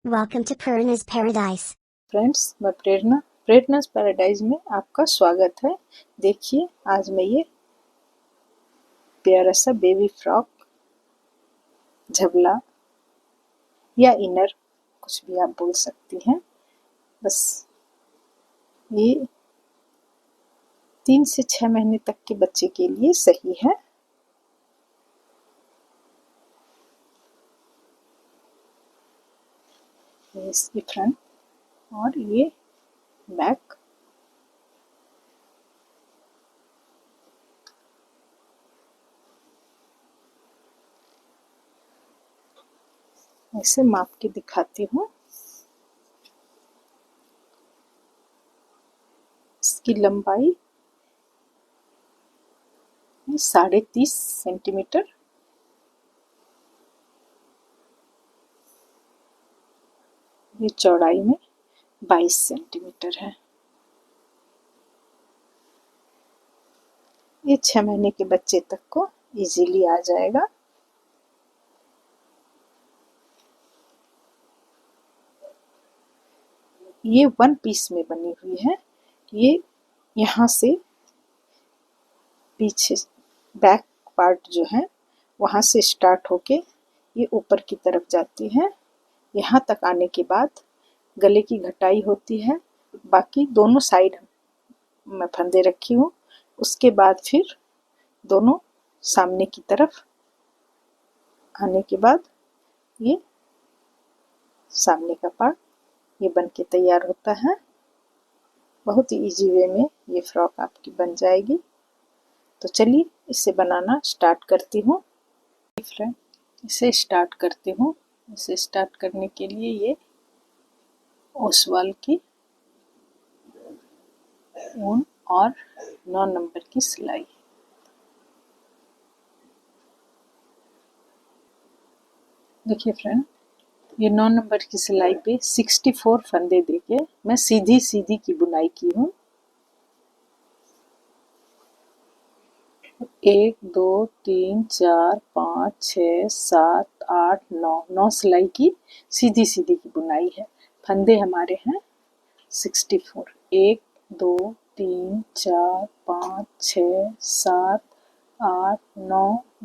Welcome to Purna's Paradise. Friends, मैं प्रेरणा's paradise में आपका स्वागत है। देखिए, आज मैं ये प्यारा सा बेबी फ्रॉक, झबला या इनर, कुछ भी आप बोल सकती हैं। बस ये 3 से 6 महीने तक के बच्चे के लिए सही है। ये इसकी फ्रंट और ये बैक। ऐसे माप के दिखाती हूँ। इसकी लंबाई 30.5 सेंटीमीटर, ये चौड़ाई में 22 सेंटीमीटर है। ये 6 महीने के बच्चे तक को इजीली आ जाएगा। ये 1 पीस में बनी हुई है। ये यहाँ से पीछे बैक पार्ट जो है वहाँ से स्टार्ट होके ये ऊपर की तरफ जाती है। यहाँ तक आने के बाद गले की घटाई होती है। बाकी दोनों साइड मैं फंदे रखी हूँ। उसके बाद फिर दोनों सामने की तरफ आने के बाद ये सामने का पार्ट ये बन के तैयार होता है। बहुत ही इजी वे में ये फ्रॉक आपकी बन जाएगी। तो चलिए इसे बनाना स्टार्ट करती हूँ। फ्रेंड, इसे स्टार्ट करती हूँ। इसे स्टार्ट करने के लिए ये ओसवाल की ऊन और 9 नंबर की सिलाई। देखिए फ्रेंड, ये 9 नंबर की सिलाई पे 64 फंदे देके मैं सीधी सीधी की बुनाई की हूँ। 1 2 3 4 5 6 7 8 9 सिलाई की सीधी सीधी की बुनाई है। फंदे हमारे हैं 64। 1 2 3 4 5 6 7 8 9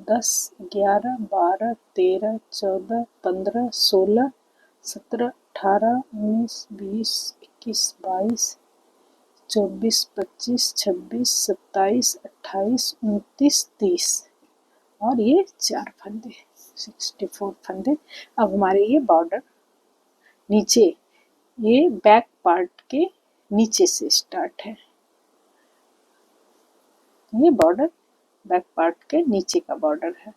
10 11 12 13 14 15 16 17 18 19 20 21 22 24 25 26 27 28 29 30 और ये 4 फंदे, 64 फंदे। अब हमारे ये बॉर्डर नीचे, ये बैक पार्ट के नीचे से स्टार्ट है। ये बॉर्डर बैक पार्ट के नीचे का बॉर्डर है।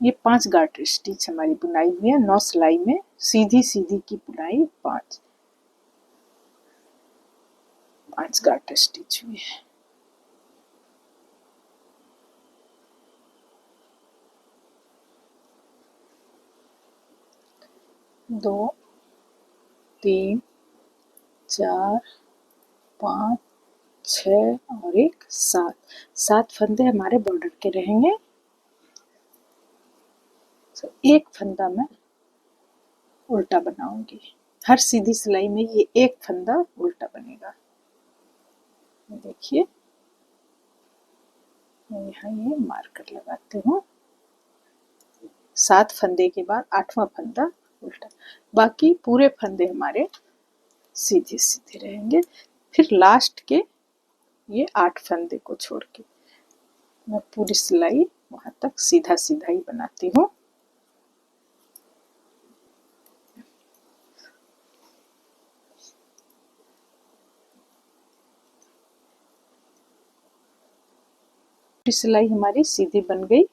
ये 5 गार्टर स्टिच हमारी बुनाई हुई है। 9 सिलाई में सीधी सीधी की बुनाई 5 गार्टर स्टिच हुई है। दो 3 4 5 6 और एक 7 फंदे हमारे बॉर्डर के रहेंगे। तो एक फंदा मैं उल्टा बनाऊंगी। हर सीधी सिलाई में ये एक फंदा उल्टा बनेगा। देखिए, मैं यहाँ ये मार्कर लगाती हूँ। 7 फंदे के बाद 8वां फंदा उल्टा। बाकी पूरे फंदे हमारे सीधे सीधे रहेंगे। फिर लास्ट के ये 8 फंदे को छोड़ के मैं पूरी सिलाई वहां तक सीधा सीधा ही बनाती हूँ। पूरी सिलाई हमारी सीधी बन गई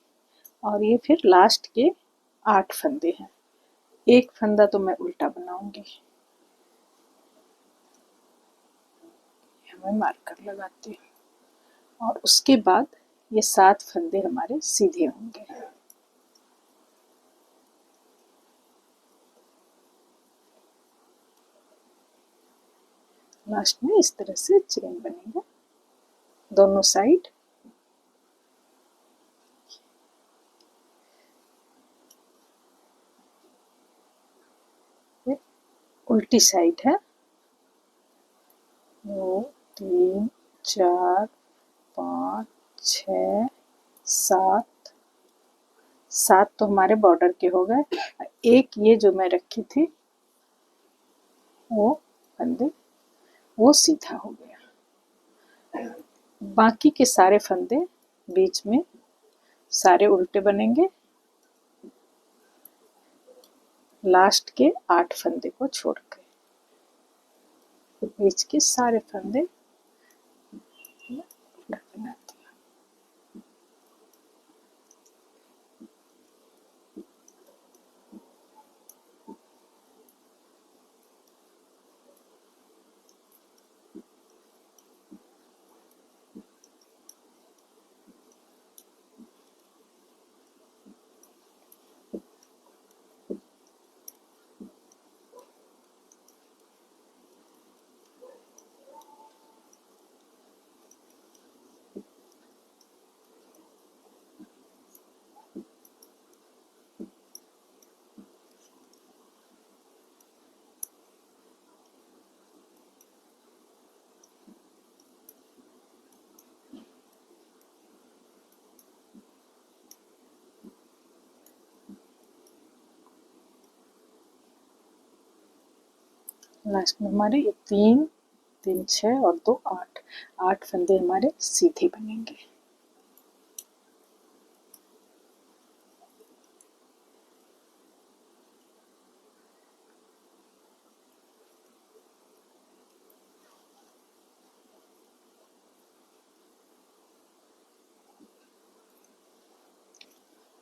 और ये फिर लास्ट के 8 फंदे हैं। एक फंदा तो मैं उल्टा बनाऊंगी। मैं मार्कर लगाती हूँ और उसके बाद ये 7 फंदे हमारे सीधे होंगे। लास्ट में इस तरह से चेन बनेगा दोनों साइड। उल्टी साइड है। 2 3 4 5 6 7, 7 तो हमारे बॉर्डर के हो गए। एक ये जो मैं रखी थी वो फंदे वो सीधा हो गया। बाकी के सारे फंदे बीच में सारे उल्टे बनेंगे, लास्ट के 8 फंदे को छोड़ के बीच के सारे फंदे बना दिए। लास्ट में हमारे 3 3 6 और 2 8, 8 फंदे हमारे सीधे बनेंगे।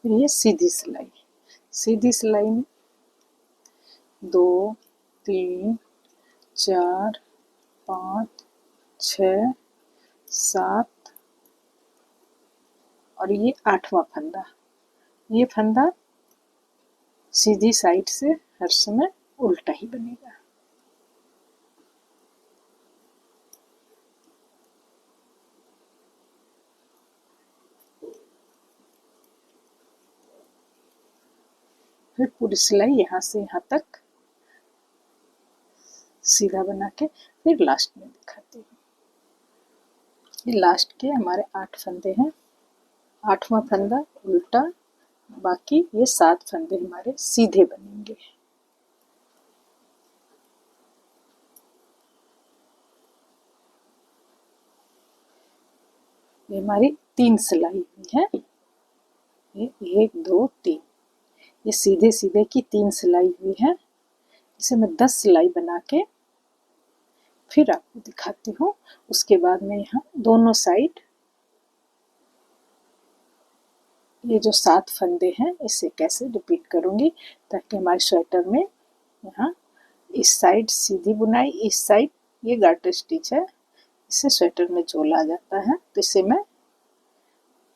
ये सीधी सिलाई, सीधी सिलाई में 2 3 4 5 6 7 और ये 8वां फंदा। ये फंदा सीधी साइड से हर समय उल्टा ही बनेगा। फिर पूरी सिलाई यहाँ से यहाँ तक सीधा बना के फिर लास्ट में दिखाती हूँ। ये लास्ट के हमारे 8 फंदे हैं, 8वां फंदा उल्टा, बाकी ये 7 फंदे हमारे सीधे बनेंगे। ये हमारी 3 सिलाई हुई है। ये 1 2 3, ये सीधे सीधे की 3 सिलाई हुई है। इसे मैं 10 सिलाई बना के फिर आपको दिखाती हूँ। उसके बाद मैं यहाँ दोनों साइड ये जो 7 फंदे हैं इसे कैसे रिपीट करूँगी ताकि हमारे स्वेटर में यहाँ इस साइड सीधी बुनाई, इस साइड ये गार्टर स्टिच है, इससे स्वेटर में झोल आ जाता है। तो इसे मैं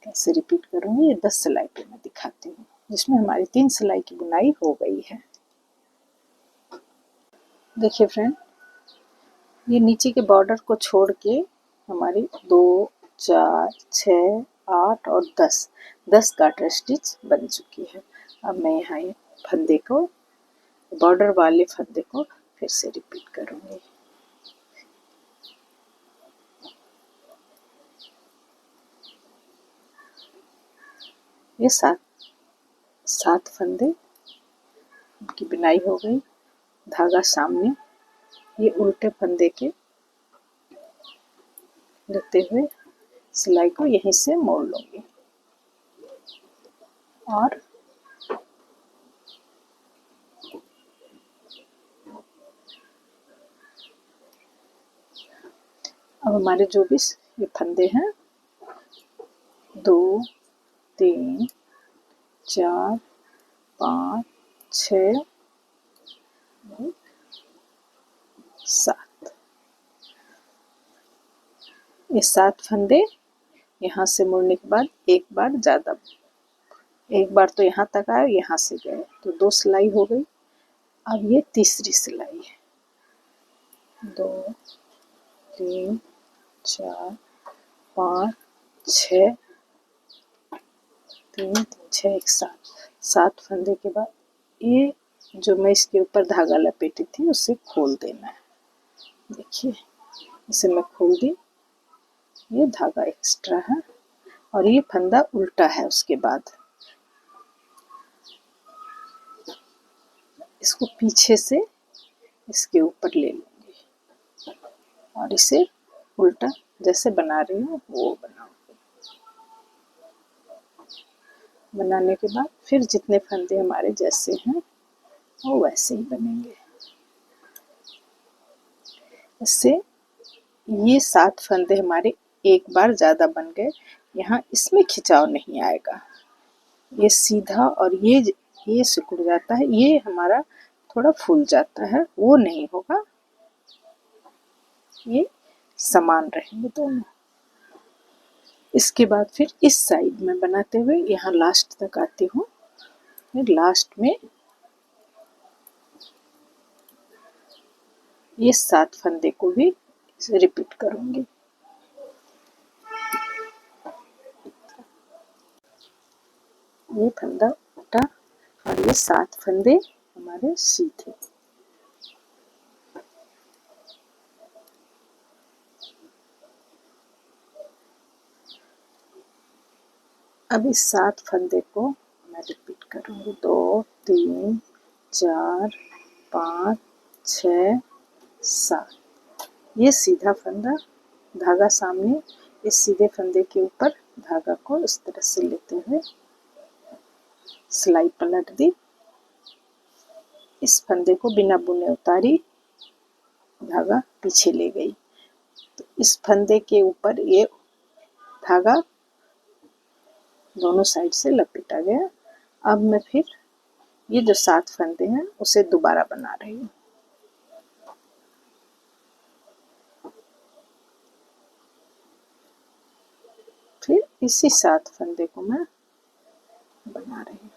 कैसे रिपीट करूँगी ये 10 सिलाई पे मैं दिखाती हूँ, जिसमें हमारी 3 सिलाई की बुनाई हो गई है। देखिए फ्रेंड, ये नीचे के बॉर्डर को छोड़ के हमारी 2 4 6 8 और 10 गार्टर स्टिच बन चुकी है। अब मैं यहाँ ये फंदे को, बॉर्डर वाले फंदे को फिर से रिपीट करूँगी। ये 7 फंदे की बुनाई हो गई। धागा सामने, ये उल्टे फंदे के लेते हुए सिलाई को यहीं से मोड़ लूँगी और अब हमारे जो भी ये फंदे हैं 2 3 4 5 6 7, ये 7 फंदे यहाँ से मुड़ने के बाद एक बार ज़्यादा, एक बार तो यहाँ तक आए, यहाँ से गए तो 2 सिलाई हो गई। अब ये तीसरी सिलाई है। 2 3 4 5 6, 3 3 6 1 7, 7 फंदे के बाद ये जो मैं इसके ऊपर धागा लपेटी थी उसे खोल देना है। देखिए इसे मैं खोल दी, ये धागा एक्स्ट्रा है और ये फंदा उल्टा है। उसके बाद इसको पीछे से इसके ऊपर ले लूँगी और इसे उल्टा जैसे बना रही हूँ वो बनाऊंगी। बनाने के बाद फिर जितने फंदे हमारे जैसे हैं वो वैसे ही बनेंगे। इससे ये 7 फंदे हमारे एक बार ज़्यादा बन गए। यहाँ इसमें खिंचाव नहीं आएगा, ये सीधा और ये सिकुड़ जाता है, ये हमारा थोड़ा फूल जाता है, वो नहीं होगा, ये समान रहेंगे दोनों। इसके बाद फिर इस साइड में बनाते हुए यहाँ लास्ट तक आती हूँ। फिर लास्ट में ये 7 फंदे को भी रिपीट करूँगी। ये फंदा उल्टा और ये 7 फंदे हमारे सीधे। अब इस 7 फंदे को मैं रिपीट करूँगी। 2 3 4 5 6 7। ये सीधा फंदा, धागा सामने, इस सीधे फंदे के ऊपर धागा को इस तरह से लेते हुए सिलाई पलट दी। इस फंदे को बिना बुने उतारी, धागा पीछे ले गई। तो इस फंदे के ऊपर ये धागा दोनों साइड से लपेटा गया। अब मैं फिर ये जो 7 फंदे हैं उसे दोबारा बना रही हूँ। फिर इसी 7 फंदे को मैं बना रही हूँ।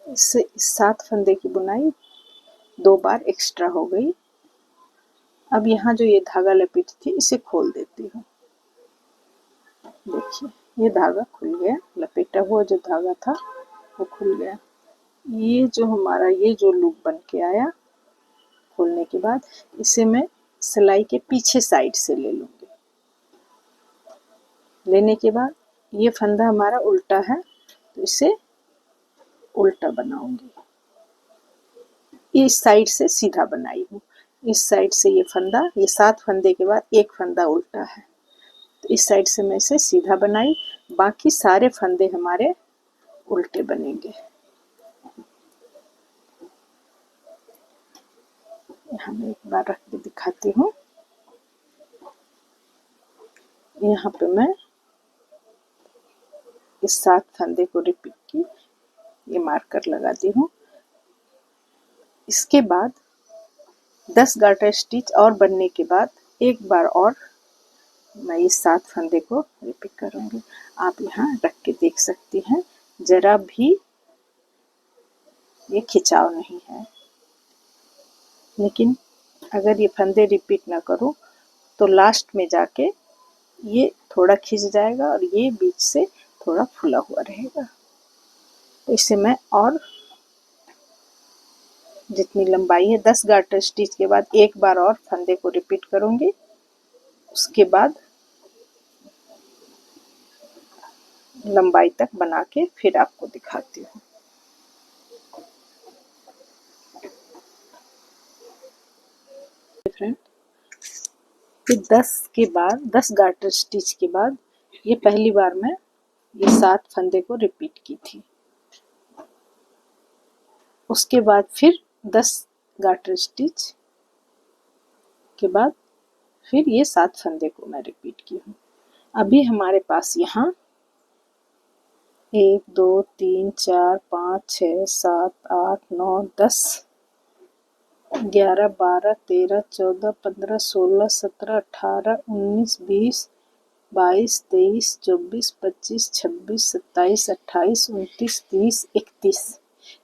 इससे इस 7 फंदे की बुनाई 2 बार एक्स्ट्रा हो गई। अब यहाँ जो ये धागा लपेटी थी इसे खोल देती हूँ। देखिए ये धागा खुल गया, लपेटा हुआ जो धागा था वो खुल गया। ये जो हमारा ये जो लूप बन के आया खोलने के बाद, इसे मैं सिलाई के पीछे साइड से ले लूँगी। लेने के बाद ये फंदा हमारा उल्टा है तो इसे उल्टा बनाऊंगी। इस साइड से सीधा बनाई हूँ, इस साइड से ये फंदा, ये 7 फंदे के बाद एक फंदा उल्टा है तो इस साइड से मैं इसे सीधा बनाई, बाकी सारे फंदे हमारे उल्टे बनेंगे। यहाँ मैं एक बार रख के दिखाती हूँ। यहाँ पे मैं इस 7 फंदे को रिपीट की, ये मार्कर लगाती हूँ। इसके बाद 10 गार्टर स्टिच और बनने के बाद एक बार और मैं इस 7 फंदे को रिपीट करूँगी। आप यहाँ रख के देख सकती हैं, जरा भी ये खिंचाव नहीं है। लेकिन अगर ये फंदे रिपीट ना करूँ तो लास्ट में जाके ये थोड़ा खिंच जाएगा और ये बीच से थोड़ा फुला हुआ रहेगा। तो इसे मैं और जितनी लंबाई है 10 गार्टर स्टिच के बाद एक बार और फंदे को रिपीट करूँगी। उसके बाद लंबाई तक बना के फिर आपको दिखाती हूँ। फ्रेंड, फिर 10 गार्टर स्टिच के बाद ये पहली बार मैं ये 7 फंदे को रिपीट की थी। उसके बाद फिर 10 गार्टर स्टिच के बाद फिर ये 7 फंदे को मैं रिपीट की हूँ। अभी हमारे पास यहाँ 1 2 3 4 5 6 7 8 9 10 11 12 13 14 15 16 17 18 19 20 22 23 24 25 26 27 28 29 30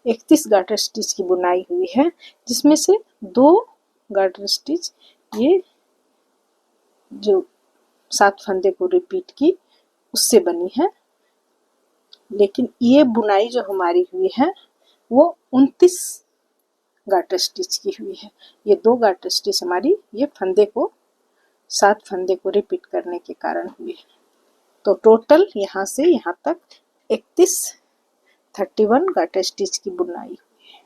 31 गार्टर स्टिच की बुनाई हुई है, जिसमें से 2 गार्टर स्टिच ये जो 7 फंदे को रिपीट की उससे बनी है लेकिन ये बुनाई जो हमारी हुई है वो 29 गाटर स्टिच की हुई है। ये 2 गाटर स्टिच हमारी ये फंदे को 7 फंदे को रिपीट करने के कारण हुई है। तो टोटल यहाँ से यहाँ तक 31 गाटर स्टिच की बुनाई हुई है।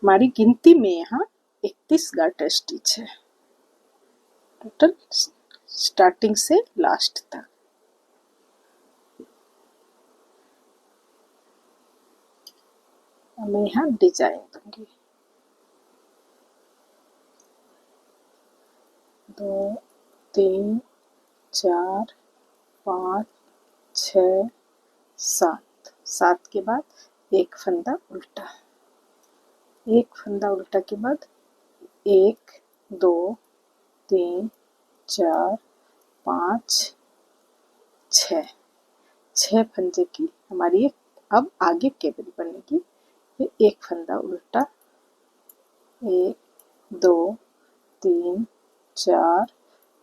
हमारी गिनती में यहाँ 31 गाटर स्टिच है टोटल, स्टार्टिंग से लास्ट तक। मैं यहाँ डिजाइन दूंगी। 2 3 4 5 6 7, 7 के बाद एक फंदा उल्टा, एक फंदा उल्टा के बाद 1 2 3 4 5 6, 6 फंदे की हमारी अब आगे केबल बनेगी। फिर एक फंदा उल्टा, 1 2 3 4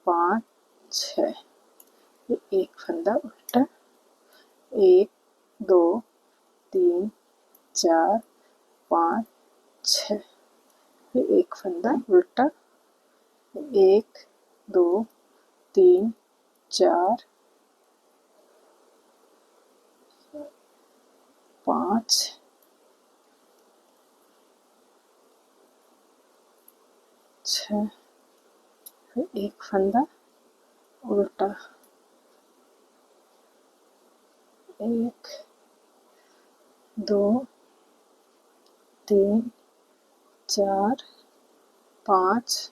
5 6, फिर एक फंदा उल्टा, 1 2 3 4 5 6, फिर एक फंदा उल्टा, 1 2 3 4 5 6, फिर एक फंदा उल्टा, 1 2 3 4 5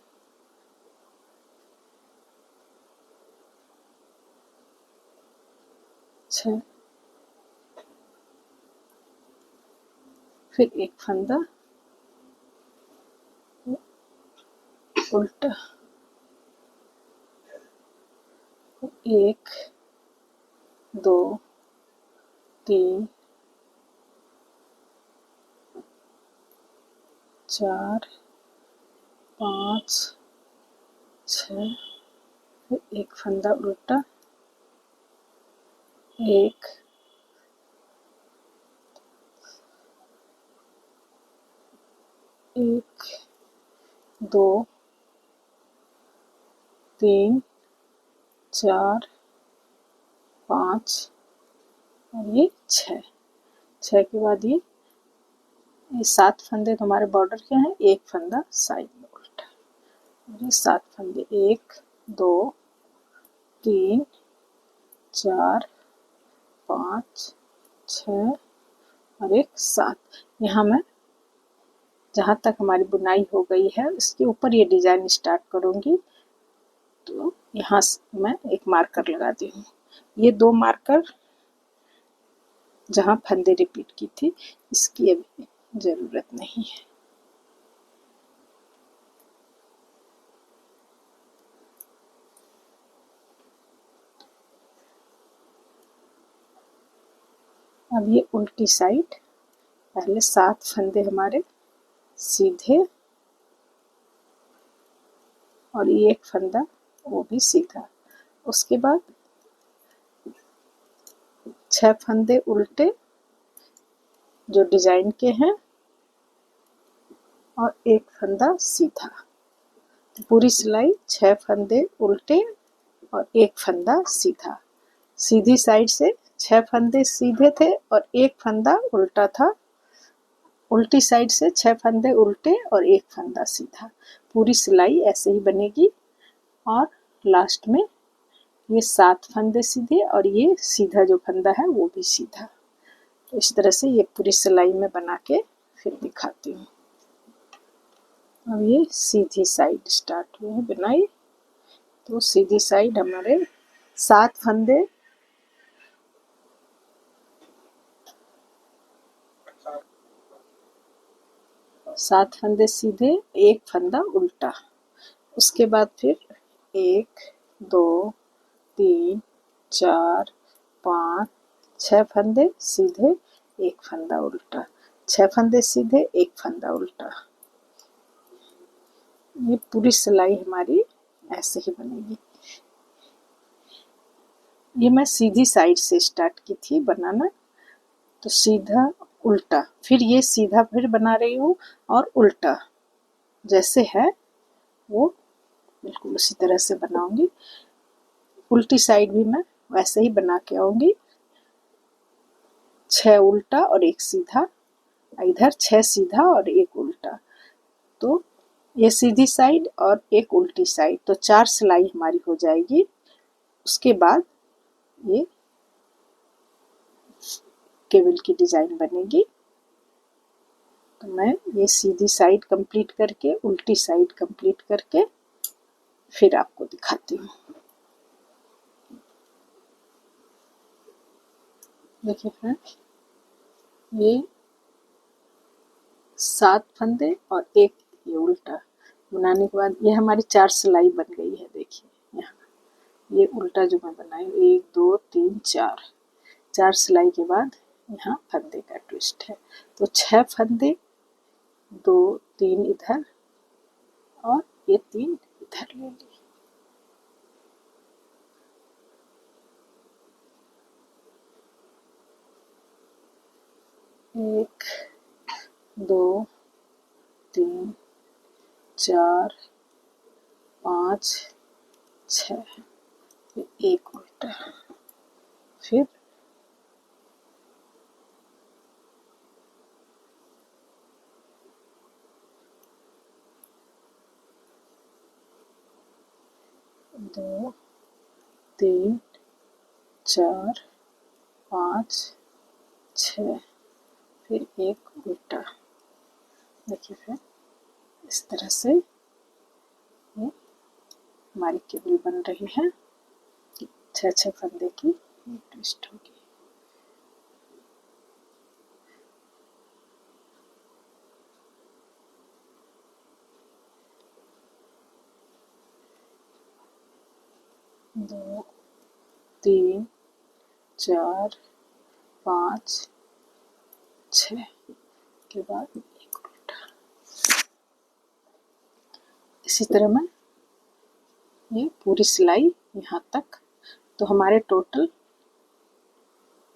6, फिर एक फंदा उल्टा, 1 2 3 4 5 6, फिर एक फंदा उल्टा, 1 1 2 3 4 5 और ये 6, 6 के बाद ये 7 फंदे तुम्हारे बॉर्डर के हैं, एक फंदा साइड में उल्टा, ये 7 फंदे 1 2 3 4 5 6 और एक 7। यहाँ मैं जहाँ तक हमारी बुनाई हो गई है इसके ऊपर ये डिजाइन स्टार्ट करूँगी। तो यहाँ मैं एक मार्कर लगाती हूँ। ये 2 मार्कर जहाँ फंदे रिपीट की थी इसकी अभी ज़रूरत नहीं है। अब ये उल्टी साइड, पहले 7 फंदे हमारे सीधे और ये एक फंदा वो भी सीधा, उसके बाद 6 फंदे उल्टे जो डिजाइन के हैं और एक फंदा सीधा। तो पूरी सिलाई 6 फंदे उल्टे और एक फंदा सीधा। सीधी साइड से 6 फंदे सीधे थे और एक फंदा उल्टा था। उल्टी साइड से 6 फंदे उल्टे और एक फंदा सीधा। पूरी सिलाई ऐसे ही बनेगी और लास्ट में ये 7 फंदे सीधे और ये सीधा जो फंदा है वो भी सीधा। तो इस तरह से ये पूरी सिलाई में बना के फिर दिखाती हूँ। अब ये सीधी साइड स्टार्ट हुई है बुनाई। तो सीधी साइड हमारे 7 फंदे सीधे, एक फंदा उल्टा, उसके बाद फिर 1 2 3 4 5 6 फंदे सीधे, एक फंदा उल्टा, 6 फंदे सीधे, एक फंदा उल्टा। ये पूरी सिलाई हमारी ऐसे ही बनेगी। ये मैं सीधी साइड से स्टार्ट की थी बनाना, तो सीधा उल्टा, फिर ये सीधा फिर बना रही हूँ और उल्टा जैसे है वो बिल्कुल उसी तरह से बनाऊंगी। उल्टी साइड भी मैं वैसे ही बना के आऊंगी, 6 उल्टा और 1 सीधा, इधर 6 सीधा और 1 उल्टा, तो ये सीधी साइड और एक उल्टी साइड, तो 4 सिलाई हमारी हो जाएगी। उसके बाद ये केबल की डिजाइन बनेगी। तो मैं ये सीधी साइड कंप्लीट करके उल्टी साइड कंप्लीट करके फिर आपको दिखाती हूँ। देखिए फ्रेंड्स, ये 7 फंदे और एक ये उल्टा बनाने के बाद ये हमारी 4 सिलाई बन गई है। देखिए यहाँ ये उल्टा जो मैं बनाई, 1 2 3 4 सिलाई के बाद यहाँ फंदे का ट्विस्ट है, तो 6 फंदे, 2 3 इधर और ये 3 इधर ले ली। एक 2 3 4 5 6, एक उल्टा, फिर 2 3 4 5 6, फिर एक उल्टा। देखिए फिर इस तरह से ये हमारी केबल बन रही है। 6 फंदे की ट्विस्ट होगी। दो 3 4 5 6 के बाद एक उल्टा। इसी तरह मैं ये पूरी सिलाई यहाँ तक, तो हमारे टोटल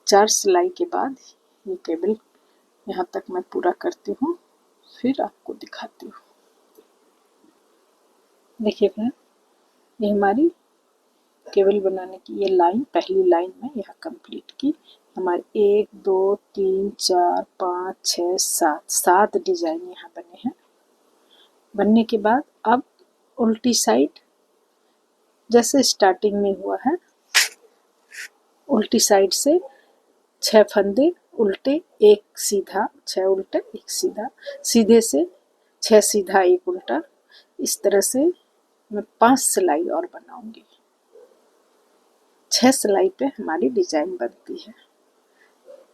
4 सिलाई के बाद ये केबल यहाँ तक मैं पूरा करती हूँ, फिर आपको दिखाती हूँ। देखिए फ्रेंड, ये हमारी केबल बनाने की ये लाइन, पहली लाइन में यहाँ कंप्लीट की। हमारे 1 2 3 4 5 6 7 डिजाइन यहाँ बने हैं। बनने के बाद अब उल्टी साइड जैसे स्टार्टिंग में हुआ है, उल्टी साइड से 6 फंदे उल्टे, एक सीधा, 6 उल्टे एक सीधा, सीधे से 6 सीधा एक उल्टा। इस तरह से मैं 5 सिलाई और बनाऊंगी। 6 सिलाई पे हमारी डिजाइन बनती है।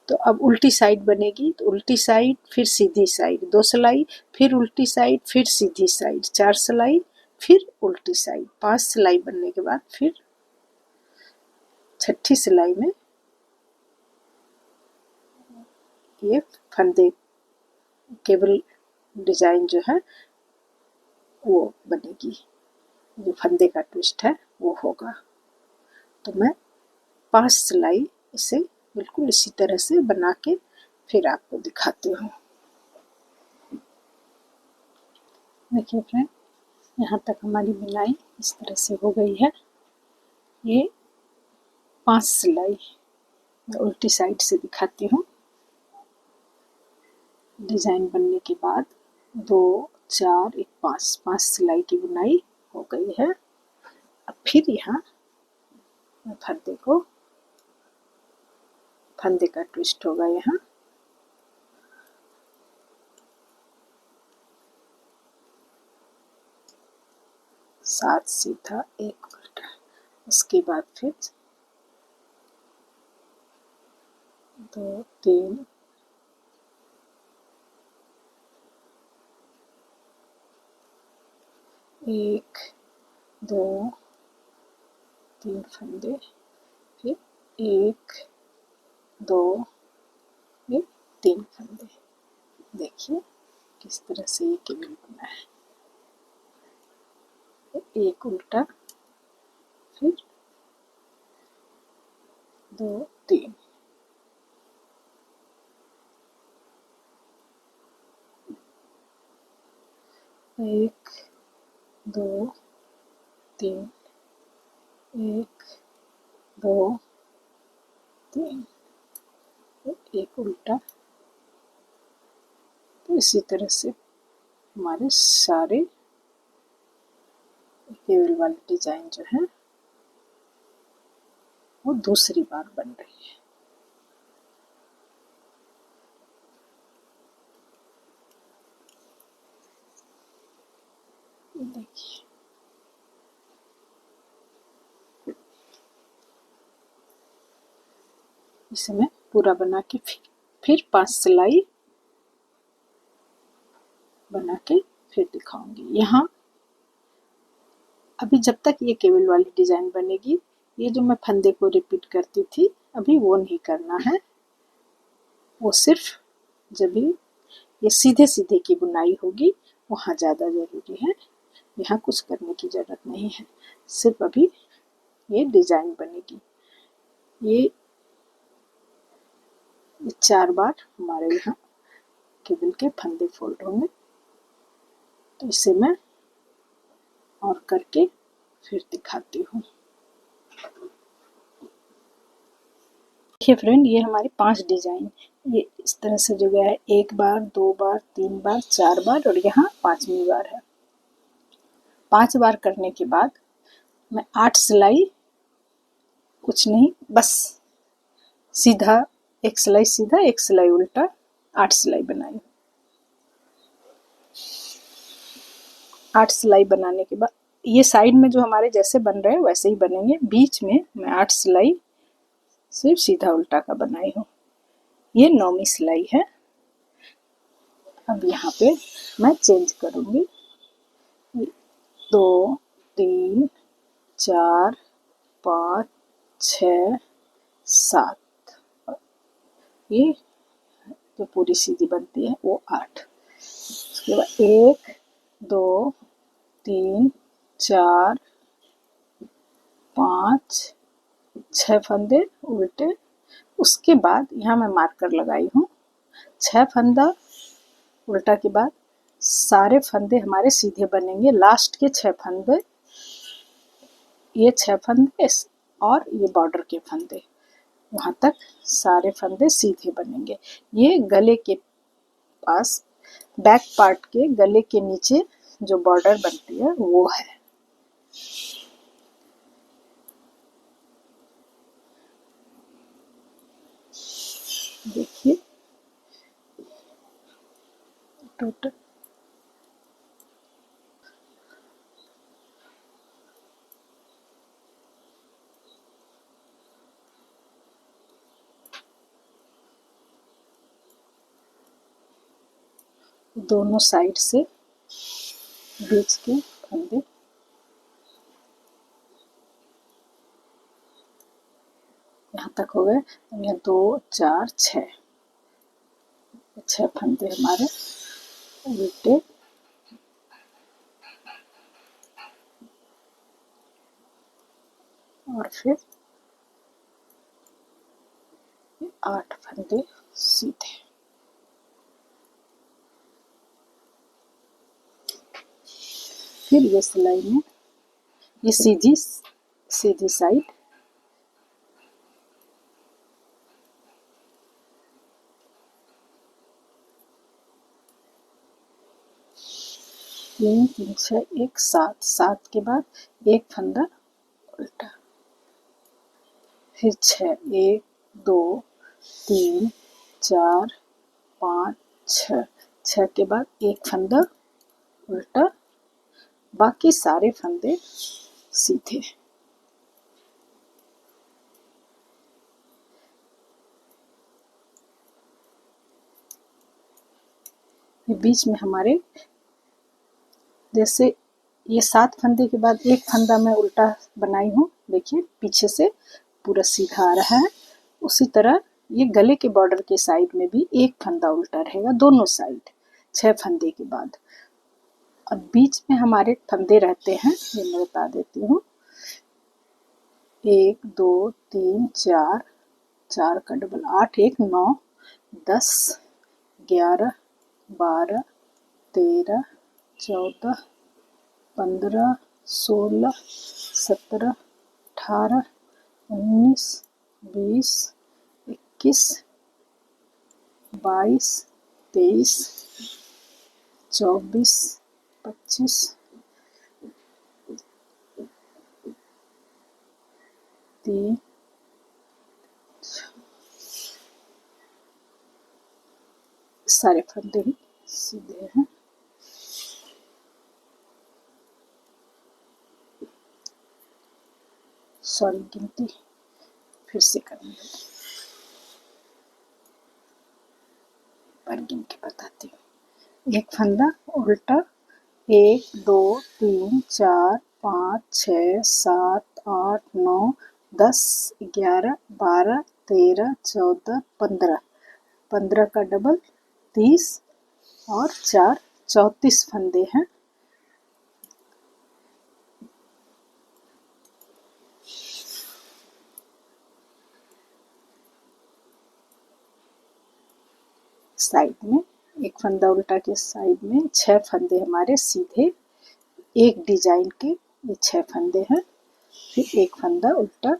तो अब उल्टी साइड बनेगी, तो उल्टी साइड फिर सीधी साइड 2 सिलाई, फिर उल्टी साइड फिर सीधी साइड 4 सिलाई, फिर उल्टी साइड 5 सिलाई बनने के बाद फिर छठी सिलाई में ये फंदे केबल डिजाइन जो है वो बनेगी, जो फंदे का ट्विस्ट है वो होगा। तो मैं 5 सिलाई इसे बिल्कुल इसी तरह से बना के फिर आपको दिखाती हूँ। देखिए फ्रेंड, यहाँ तक हमारी बुनाई इस तरह से हो गई है। ये 5 सिलाई मैं उल्टी साइड से दिखाती हूँ। डिजाइन बनने के बाद 2 4 1 5 सिलाई की बुनाई हो गई है। अब फिर यहाँ मैं फंदे का ट्विस्ट होगा। यहाँ 7 सीधा एक उल्टा, उसके बाद फिर 2 3 1 2 3 फंदे, फिर 1 2 फिर 3 फंदे। देखिए किस तरह से ये केबल बना है। एक उल्टा, फिर 2 3 1 2 3 1 2 3 एक उल्टा। तो इसी तरह से हमारे सारे केवल वाली डिजाइन जो है वो दूसरी बार बन रही है। देखिए इसे मैं पूरा बना के फिर 5 सिलाई बना के फिर दिखाऊंगी। यहाँ अभी जब तक ये केवल वाली डिजाइन बनेगी, ये जो मैं फंदे को रिपीट करती थी अभी वो नहीं करना है। वो सिर्फ जब भी ये सीधे सीधे की बुनाई होगी वहाँ ज़्यादा ज़रूरी है, यहाँ कुछ करने की ज़रूरत नहीं है। सिर्फ अभी ये डिजाइन बनेगी। ये 4 बार हमारे यहाँ केबल के फंदे फोल्ड होंगे। तो इसे मैं और करके फिर दिखाती हूँ। देखिए फ्रेंड, ये हमारी 5 डिजाइन ये इस तरह से जो गया है, 1 बार 2 बार 3 बार 4 बार और यहाँ 5वीं बार है। 5 बार करने के बाद मैं 8 सिलाई, कुछ नहीं, बस सीधा एक सिलाई सीधा एक सिलाई उल्टा, 8 सिलाई बनाई। 8 सिलाई बनाने के बाद ये साइड में जो हमारे जैसे बन रहे हैं वैसे ही बनेंगे। बीच में मैं 8 सिलाई सिर्फ सीधा उल्टा का बनाई हूँ। ये 9वीं सिलाई है। अब यहाँ पे मैं चेंज करूँगी। 2 3 4 5 6 7, ये जो पूरी सीधी बनती है वो 8। उसके बाद 1 2 3 4 5 6 फंदे उल्टे। उसके बाद यहाँ मैं मार्कर लगाई हूँ। 6 फंदा उल्टा के बाद सारे फंदे हमारे सीधे बनेंगे। लास्ट के 6 फंदे, ये 6 फंदे और ये बॉर्डर के फंदे, वहाँ तक सारे फंदे सीधे बनेंगे। ये गले के पास बैक पार्ट के गले के नीचे जो बॉर्डर बनती है वो है। देखिए टोटल दोनों साइड से बीच के फंदे यहाँ तक हो गए। यहाँ 2 4 6 फंदे हमारे उल्टे और फिर 8 फंदे सीधे। फिर ये सिलाई में ये सीधी साइड तीन 3 6 1 7, 7 के बाद एक फंदा उल्टा, फिर 6 1 2 3 4 5 6, 6 के बाद एक फंदा उल्टा, बाकी सारे फंदे सीधे। ये बीच में हमारे जैसे ये 7 फंदे के बाद एक फंदा मैं उल्टा बनाई हूँ। देखिए पीछे से पूरा सीधा आ रहा है। उसी तरह ये गले के बॉर्डर के साइड में भी एक फंदा उल्टा रहेगा दोनों साइड 6 फंदे के बाद। अब बीच में हमारे फंदे रहते हैं, ये मैं बता देती हूँ, 1 2 3 4 4 का डबल 8 1 9 10 11 12 13 14 15 16 17 18 19 20 21 22 23 24 25 3 सारे फंदे ही सीधे हैं। सॉरी गिनती फिर से करेंगे, पर गिन के बताती हूँ। एक फंदा उल्टा 1 2 3 4 5 6 7 8 9 10 11 12 13 14 15 15 का डबल 30 और 4 34 फंदे हैं। साइड में एक फंदा उल्टा के साइड में 6 फंदे हमारे सीधे एक डिजाइन के, ये 6 फंदे हैं। फिर एक फंदा उल्टा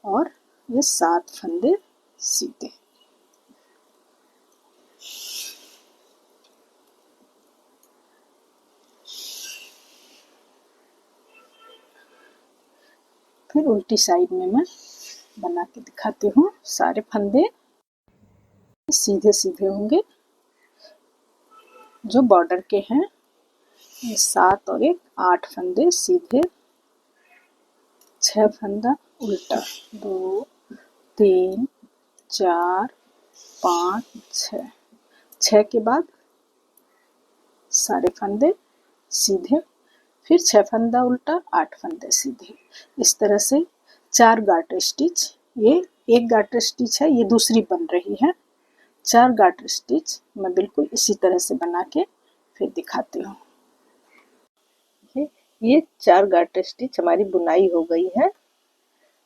और ये 7 फंदे सीधे। फिर उल्टी साइड में मैं बना के दिखाती हूँ। सारे फंदे सीधे सीधे होंगे जो बॉर्डर के हैं। ये 7 और 1 8 फंदे सीधे, 6 फंदा उल्टा 2 3 4 5 6 6 के बाद सारे फंदे सीधे, फिर 6 फंदा उल्टा 8 फंदे सीधे। इस तरह से 4 गार्टर स्टिच, ये एक गार्टर स्टिच है, ये दूसरी बन रही है। 4 गार्टर स्टिच मैं बिल्कुल इसी तरह से बना के फिर दिखाती हूँ। ये 4 गार्टर स्टिच हमारी बुनाई हो गई है।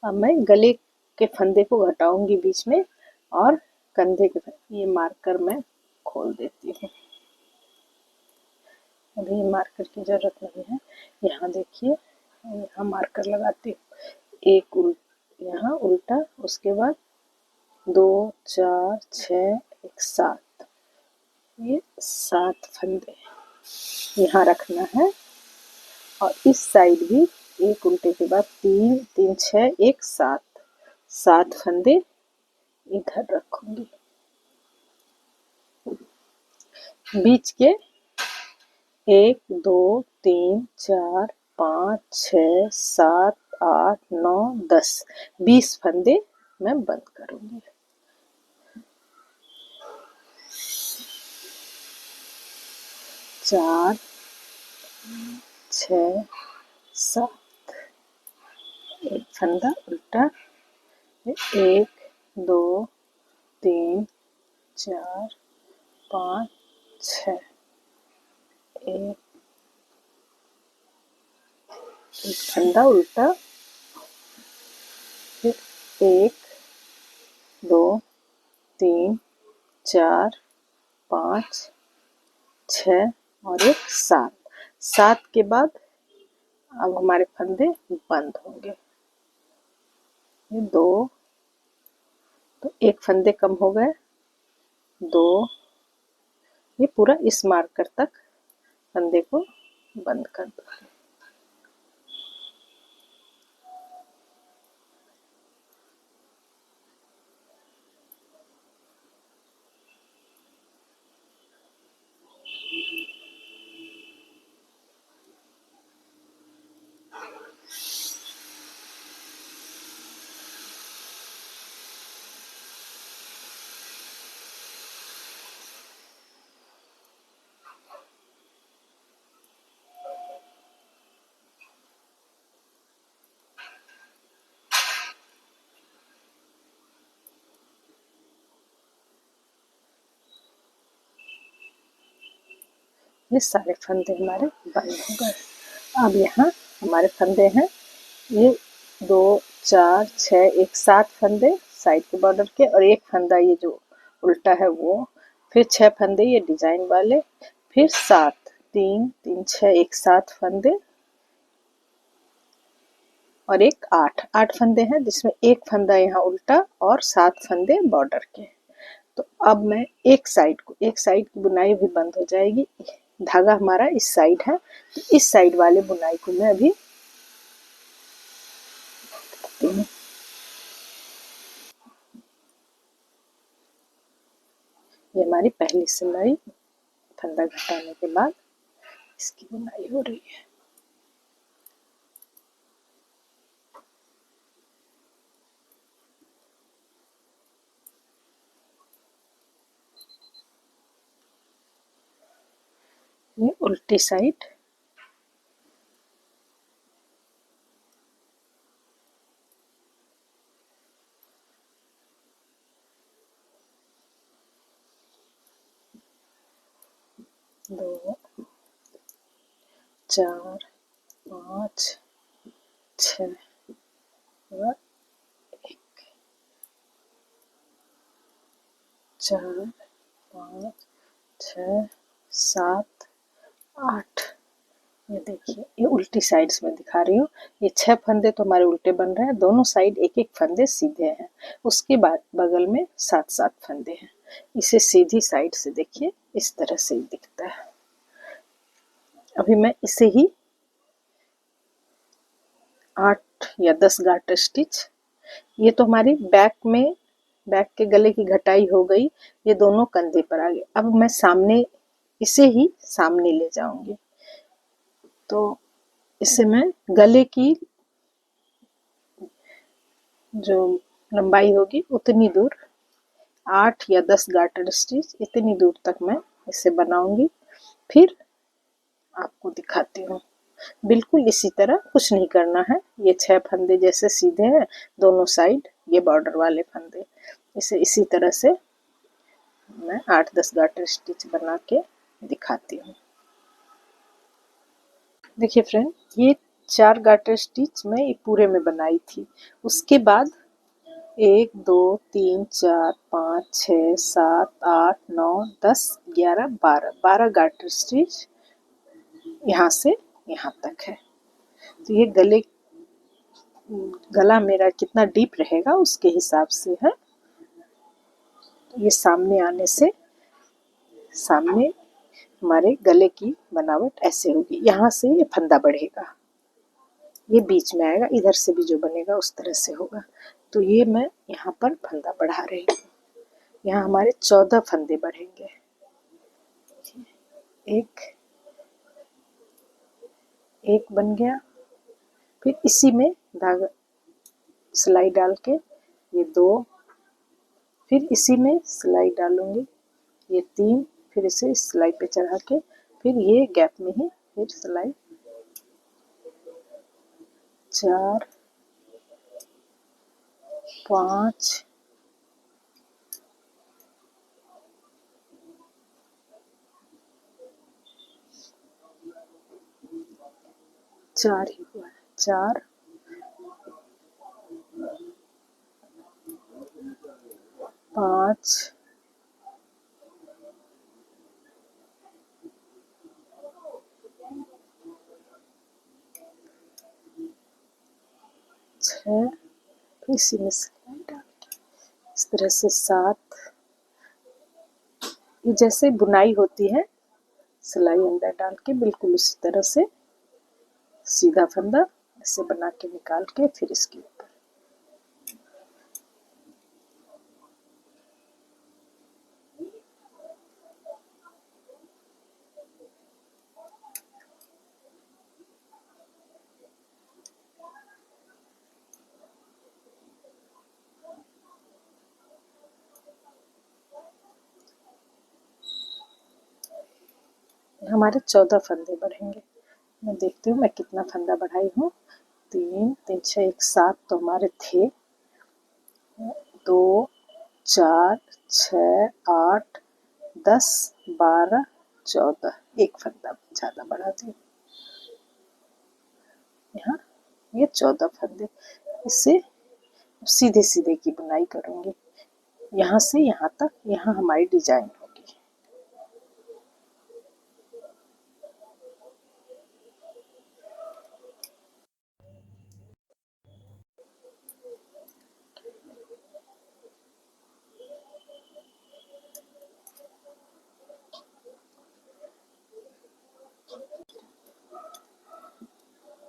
अब मैं गले के फंदे को घटाऊंगी बीच में और कंधे के ये मार्कर मैं खोल देती हूँ। अभी मार्कर की जरूरत नहीं है। यहाँ देखिए, यहाँ मार्कर लगाती हूँ। एक यहाँ उल्टा, उसके बाद 2 4 6 1 7, ये 7 फंदे यहाँ रखना है। और इस साइड भी एक उल्टे के बाद 3 3 6 1 7 7 फंदे इधर रखूंगी। बीच के 1 2 3 4 5 6 7 8 9 10 20 फंदे मैं बंद करूंगी। चार 6 7, एक फंदा उल्टा, 1 2 3 4 5 6, एक फंदा उल्टा, फिर 1 2 3 4 5 6 और एक 7 7 के बाद अब हमारे फंदे बंद होंगे। ये 2, तो एक फंदे कम हो गए, 2, ये पूरा इस मार्कर तक फंदे को बंद कर दो। ये सारे फंदे हमारे बंद हो गए। अब यहाँ हमारे फंदे हैं, ये 2 4 6 1 7 फंदे, साइड के बॉर्डर के, और एक फंदा ये जो उल्टा है वो, फिर 6 फंदे ये डिजाइन वाले, फिर 7, 3 3 6 एक 7 फंदे, और एक 8 फंदे हैं, जिसमें एक फंदा यहाँ उल्टा और 7 फंदे बॉर्डर के। तो अब मैं एक साइड की बुनाई भी बंद हो जाएगी। धागा हमारा इस साइड है, तो इस साइड वाले बुनाई को मैं अभी ये हमारी पहली सिलाई, फंदा घटाने के बाद इसकी बुनाई हो रही है। ये उल्टी साइड, दो, 4, 5, 6 और 4, 5, 6, 7, 8। ये देखिए, ये उल्टी साइड्स में दिखा रही हूँ। ये 6 फंदे तो हमारे उल्टे बन रहे हैं, दोनों साइड एक एक फंदे सीधे हैं। उसके बाद बगल में 7 7 फंदे हैं। इसे सीधी साइड से देखिए, इस तरह से ही दिखता है। अभी मैं इसे ही 8 या 10 गार्टर स्टिच, ये तो हमारी बैक के गले की घटाई हो गई। ये दोनों कंधे पर आ गए। अब मैं सामने, इसे ही सामने ले जाऊंगी। तो इसे मैं गले की जो लंबाई होगी उतनी दूर, 8 या 10 गार्टर स्टिच, इतनी दूर तक मैं इसे बनाऊंगी। फिर आपको दिखाती हूँ। बिल्कुल इसी तरह, कुछ नहीं करना है। ये 6 फंदे जैसे सीधे हैं दोनों साइड, ये बॉर्डर वाले फंदे, इसे इसी तरह से मैं 8 10 गार्टर स्टिच बना के दिखाती हूँ। देखिए फ्रेंड, ये 4 गार्टर स्टिच मैं ये पूरे में बनाई थी। उसके बाद 1 2 3 4 5 6 7 8 9 10 11 12 गार्टर स्टिच यहाँ से यहाँ तक है। तो ये गला मेरा कितना डीप रहेगा उसके हिसाब से है। तो ये सामने आने से, सामने हमारे गले की बनावट ऐसे होगी। यहाँ से ये फंदा बढ़ेगा, ये बीच में आएगा, इधर से भी जो बनेगा उस तरह से होगा। तो ये मैं यहाँ पर फंदा बढ़ा रही हूँ। यहाँ हमारे 14 फंदे बढ़ेंगे। एक बन गया, फिर इसी में धागा सिलाई डाल के ये 2, फिर इसी में सिलाई डालूंगी ये 3, फिर इसे इस सिलाई पे चढ़ा के, फिर ये गैप में ही फिर सिलाई 4 5 4 ही हुआ है, 4 5 6, फिर इसी में सिलाई डाल के इस तरह से 7। ये जैसे बुनाई होती है सिलाई अंदर डाल के, बिल्कुल उसी तरह से सीधा फंदा ऐसे बना के निकाल के फिर इसके ऊपर। हमारे 14 फंदे बढ़ेंगे। मैं देखती हूँ मैं कितना फंदा बढ़ाई हूँ। 3 3 6 1 7 तो हमारे थे, 2 4 6 8 10 12 14, एक फंदा ज़्यादा बढ़ा दी। यहाँ ये 14 फंदे, इससे सीधे सीधे की बुनाई करूंगी, यहाँ से यहाँ तक, यहाँ हमारी डिजाइन होगी।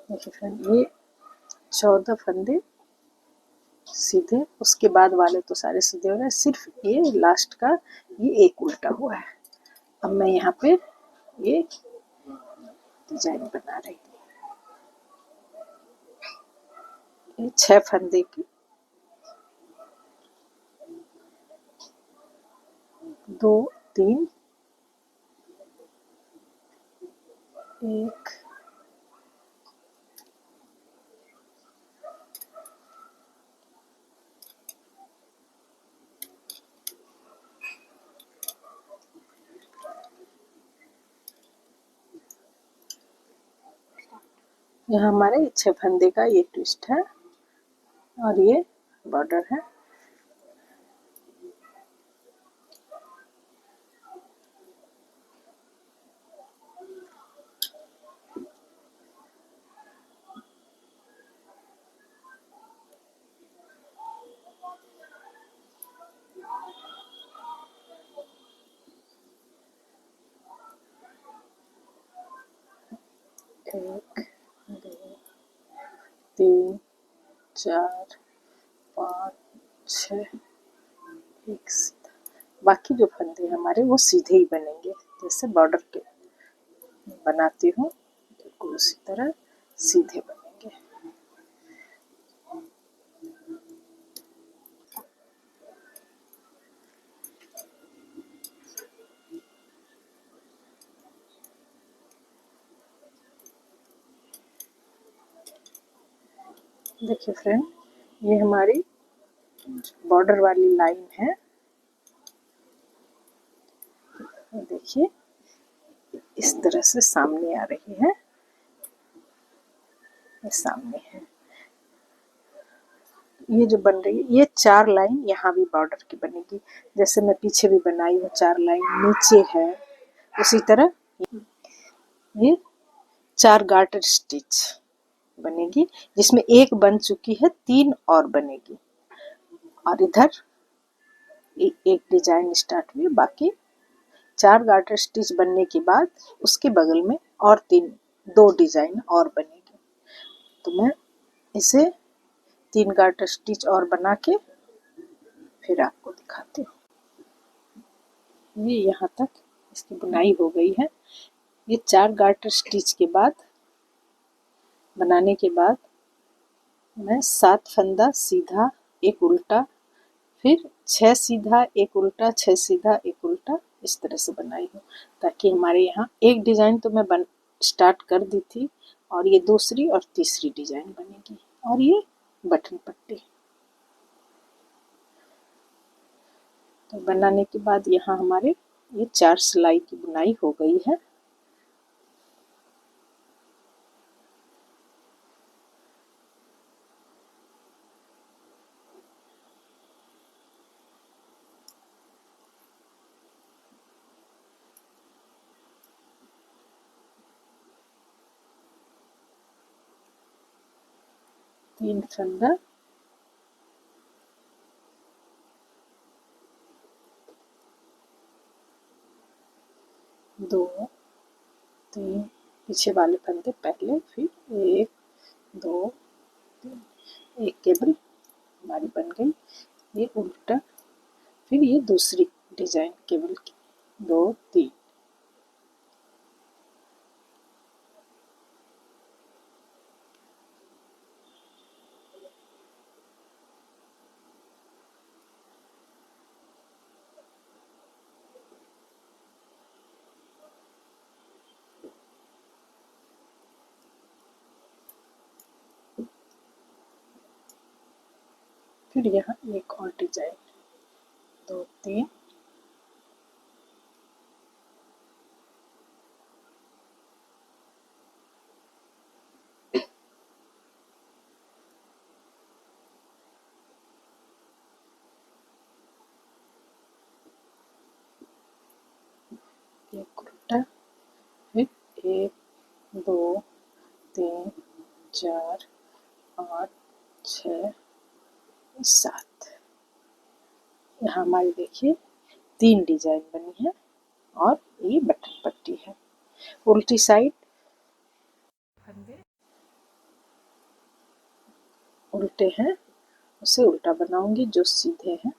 देखिए फ्रेंड, ये 14 फंदे सीधे, उसके बाद वाले तो सारे सीधे हो रहे हैं, सिर्फ ये लास्ट का ये एक उल्टा हुआ है। अब मैं यहाँ पे ये डिजाइन बना रही हूँ। ये 6 फंदे की 2 3 1 यहाँ हमारे 6 फंदे का ये ट्विस्ट है और ये बॉर्डर है। एक 2 3 4 5 6 एक सीधा। बाकी जो फंदे हमारे वो सीधे ही बनेंगे, जैसे बॉर्डर के बनाती हूँ बिल्कुल उसी तरह सीधे बनेंगे। देखिए फ्रेंड, ये हमारी बॉर्डर वाली लाइन है। देखिए इस तरह से सामने आ रही है, ये सामने है। ये जो बन रही है, ये 4 लाइन यहाँ भी बॉर्डर की बनेगी, जैसे मैं पीछे भी बनाई हूँ 4 लाइन नीचे है, उसी तरह ये 4 गार्टर स्टिच बनेगी, जिसमें एक बन चुकी है, 3 और बनेगी। और इधर एक डिजाइन स्टार्ट हुई, बाकी 4 गार्टर स्टिच बनने के बाद उसके बगल में और 2 डिजाइन और बनेगी। तो मैं इसे 3 गार्टर स्टिच और बना के फिर आपको दिखाती हूँ। ये यहाँ तक इसकी बुनाई हो गई है। ये 4 गार्टर स्टिच के बाद बनाने के बाद मैं 7 फंदा सीधा, एक उल्टा, फिर 6 सीधा, एक उल्टा, 6 सीधा, एक उल्टा, इस तरह से बनाई हूँ, ताकि हमारे यहाँ एक डिजाइन तो मैं स्टार्ट कर दी थी, और ये दूसरी और तीसरी डिजाइन बनेगी। और ये बटन पट्टी तो बनाने के बाद यहाँ हमारे ये 4 सिलाई की बुनाई हो गई है। तीन फंदा, दो, तीन, पीछे वाले फंदे पहले, फिर 1 2 3, एक केबल हमारी बन गई। ये उल्टा, फिर ये दूसरी डिजाइन केबल की 2 3, फिर यहाँ एक और डिजाइन 2 3, एक उल्टा, फिर 1 2 3 4 5 6 7। यहाँ हमारी देखिए 3 डिजाइन बनी है और ये बटन पट्टी है। उल्टी साइड फंदे उल्टे हैं, उसे उल्टा बनाऊंगी जो सीधे हैं।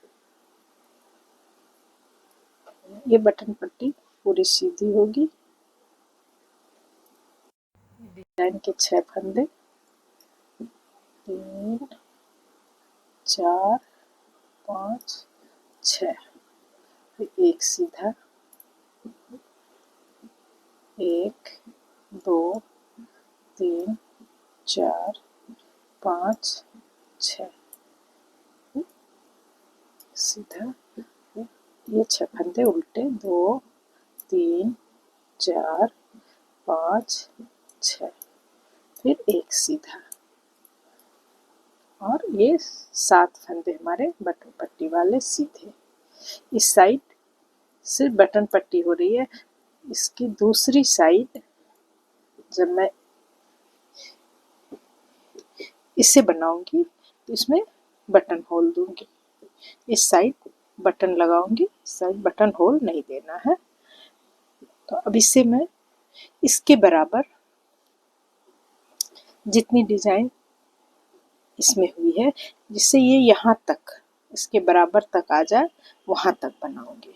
ये बटन पट्टी पूरी सीधी होगी। डिजाइन के 6 फंदे, 3 4 5 6, फिर एक सीधा, 1 2 3 4 5 6 सीधा। ये 6 फंदे उल्टे, 2 3 4 5 6, फिर एक सीधा, और ये 7 फंदे हमारे बटन पट्टी वाले सीधे। इस साइड सिर्फ बटन पट्टी हो रही है। इसकी दूसरी साइड जब मैं इसे बनाऊंगी तो इसमें बटन होल दूंगी। इस साइड बटन लगाऊंगी, इस साइड बटन होल नहीं देना है। तो अब इसे मैं इसके बराबर जितनी डिजाइन इसमें हुई है, जिससे ये यहाँ तक इसके बराबर तक आ जाए, वहां तक बनाऊंगी।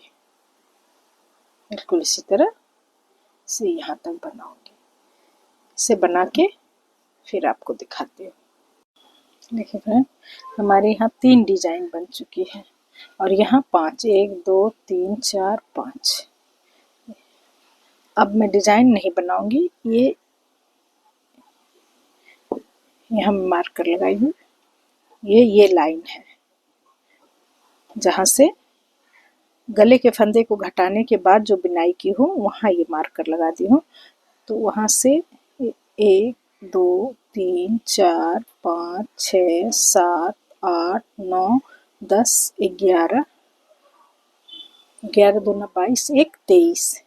बिल्कुल इसी तरह से यहाँ तक बनाऊंगी। इसे बना के फिर आपको दिखाती हूँ। देखिए फ्रेंड, हमारे यहाँ 3 डिजाइन बन चुकी है और यहाँ 5, 1 2 3 4 5। अब मैं डिजाइन नहीं बनाऊंगी। ये यहाँ मार्कर लगाई हूँ, ये लाइन है जहाँ से गले के फंदे को घटाने के बाद जो बिनाई की हूँ वहाँ ये मार्कर लगा दी हूँ। तो वहाँ से 1 2 3 4 5 6 7 8 9 10 11, 11 दूना 22, 1 23,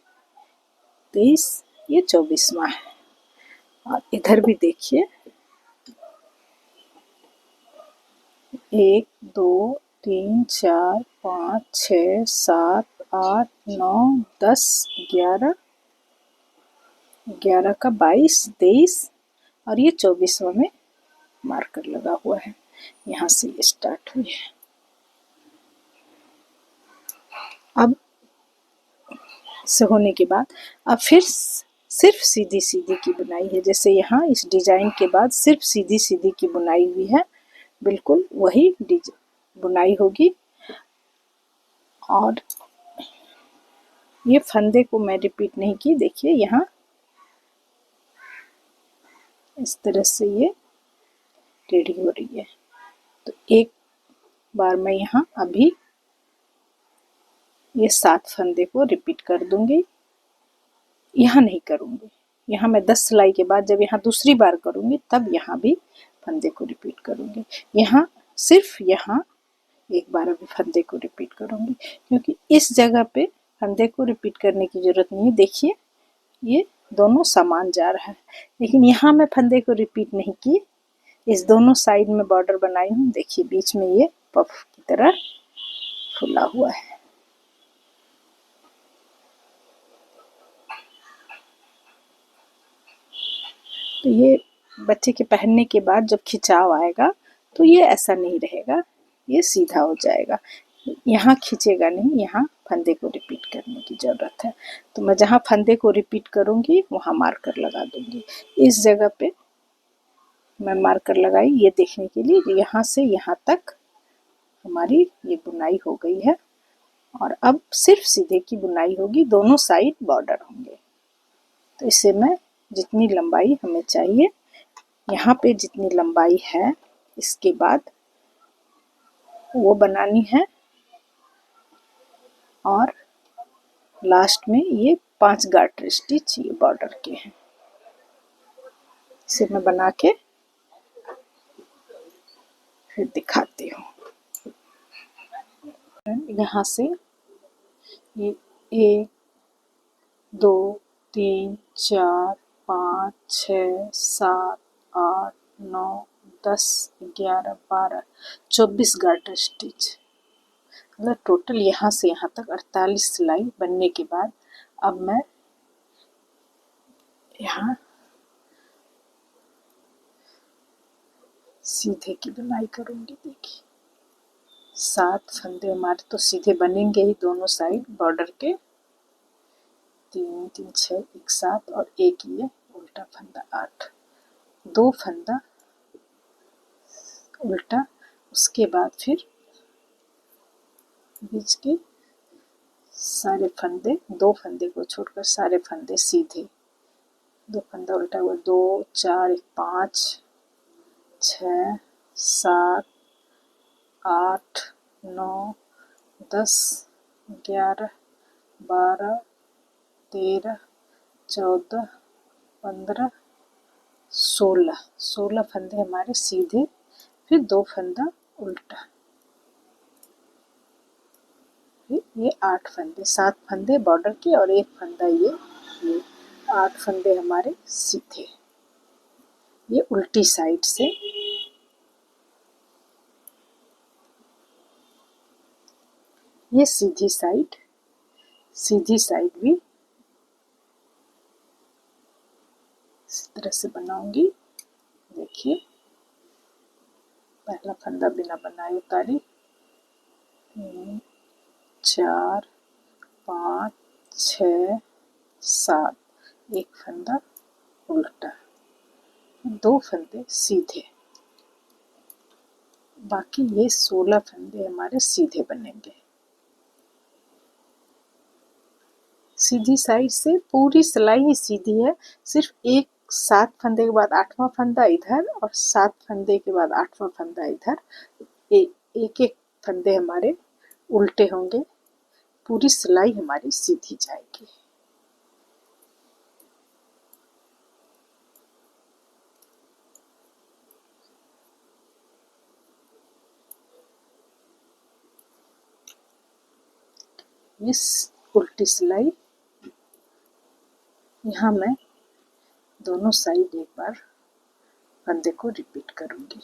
23, ये 24वां है। और इधर भी देखिए 1 2 3 4 5 6 7 8 9 10 11, 11 का 22 23, और ये 24वां में मार्कर लगा हुआ है। यहाँ से ये स्टार्ट हुई है। अब से होने के बाद अब फिर सिर्फ सीधी सीधी की बुनाई है। जैसे यहाँ इस डिजाइन के बाद सिर्फ सीधी सीधी की बुनाई हुई है, बिल्कुल वही बुनाई होगी। और ये फंदे को मैं रिपीट नहीं की। देखिए यहाँ इस तरह से ये टेढ़ी हो रही है। तो एक बार मैं यहाँ अभी ये 7 फंदे को रिपीट कर दूंगी। यहाँ नहीं करूंगी, यहाँ मैं 10 सिलाई के बाद जब यहाँ दूसरी बार करूंगी तब यहाँ भी फंदे को रिपीट करूंगी। यहाँ सिर्फ यहाँ एक बार अभी फंदे को रिपीट करूंगी, क्योंकि इस जगह पे फंदे को रिपीट करने की जरूरत नहीं है। देखिए ये दोनों समान जा रहा है, लेकिन यहाँ मैं फंदे को रिपीट नहीं की। इस दोनों साइड में बॉर्डर बनाई हूँ। देखिए बीच में ये पफ की तरह फुला हुआ है। तो ये बच्चे के पहनने के बाद जब खिंचाव आएगा तो ये ऐसा नहीं रहेगा, ये सीधा हो जाएगा। यहाँ खींचेगा नहीं, यहाँ फंदे को रिपीट करने की ज़रूरत है। तो मैं जहाँ फंदे को रिपीट करूँगी वहाँ मार्कर लगा दूँगी। इस जगह पे मैं मार्कर लगाई ये देखने के लिए कि यहाँ से यहाँ तक हमारी ये बुनाई हो गई है। और अब सिर्फ सीधे की बुनाई होगी, दोनों साइड बॉर्डर होंगे। तो इसे मैं जितनी लंबाई हमें चाहिए, यहाँ पे जितनी लंबाई है इसके बाद वो बनानी है। और लास्ट में ये 5 गार्टर स्टिच ये बॉर्डर के हैं। इसे मैं बना के फिर दिखाती हूँ। यहाँ से ये 1 दो, तीन, चार, पाँच, छः, सात, आठ, नौ, 10, 11, 12, 24 गार्टर स्टिच। मतलब टोटल यहाँ से यहाँ तक 48 सिलाई बनने के बाद अब मैं यहाँ सीधे की बुनाई करूँगी। देखिए 7 फंदे हमारे तो सीधे बनेंगे ही दोनों साइड बॉर्डर के। 3 3 6 1 7 और एक ये उल्टा फंदा 8, 2 फंदा उल्टा, उसके बाद फिर बीच के सारे फंदे, 2 फंदे को छोड़कर सारे फंदे सीधे, 2 फंदा उल्टा हुआ, 2 4 5 6 7 8 9 10 11 12 13 14 15 16 फंदे हमारे सीधे, फिर 2 फंदा उल्टा, फिर ये 8 फंदे, 7 फंदे बॉर्डर के और एक फंदा ये 8 फंदे हमारे सीधे। ये उल्टी साइड से, ये सीधी साइड भी इस तरह से बनाऊंगी। देखिए पहला फंदा बिना बनाए उतारी, 3 4 5 6 7, एक फंदा उल्टा, 2 फंदे सीधे, बाकी ये 16 फंदे हमारे सीधे बनेंगे। सीधी साइड से पूरी सिलाई ही सीधी है, सिर्फ एक 7 फंदे के बाद 8वां फंदा इधर और 7 फंदे के बाद 8वां फंदा इधर, एक एक फंदे हमारे उल्टे होंगे, पूरी सिलाई हमारी सीधी जाएगी। इस उल्टी सिलाई यहाँ मैं दोनों साइड एक बार फंदे को रिपीट करूंगी।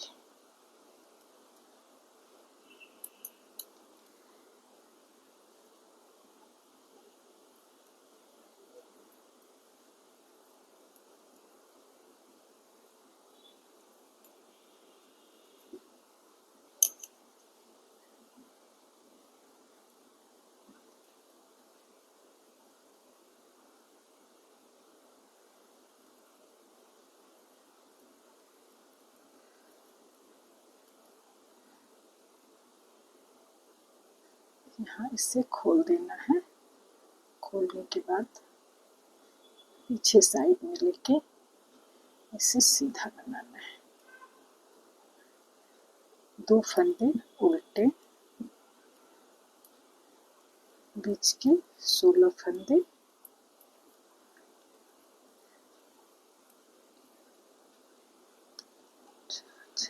यहाँ इसे खोल देना है, खोलने के बाद पीछे साइड में लेके इसे सीधा बनाना है। 2 फंदे उल्टे, बीच के 16 फंदे,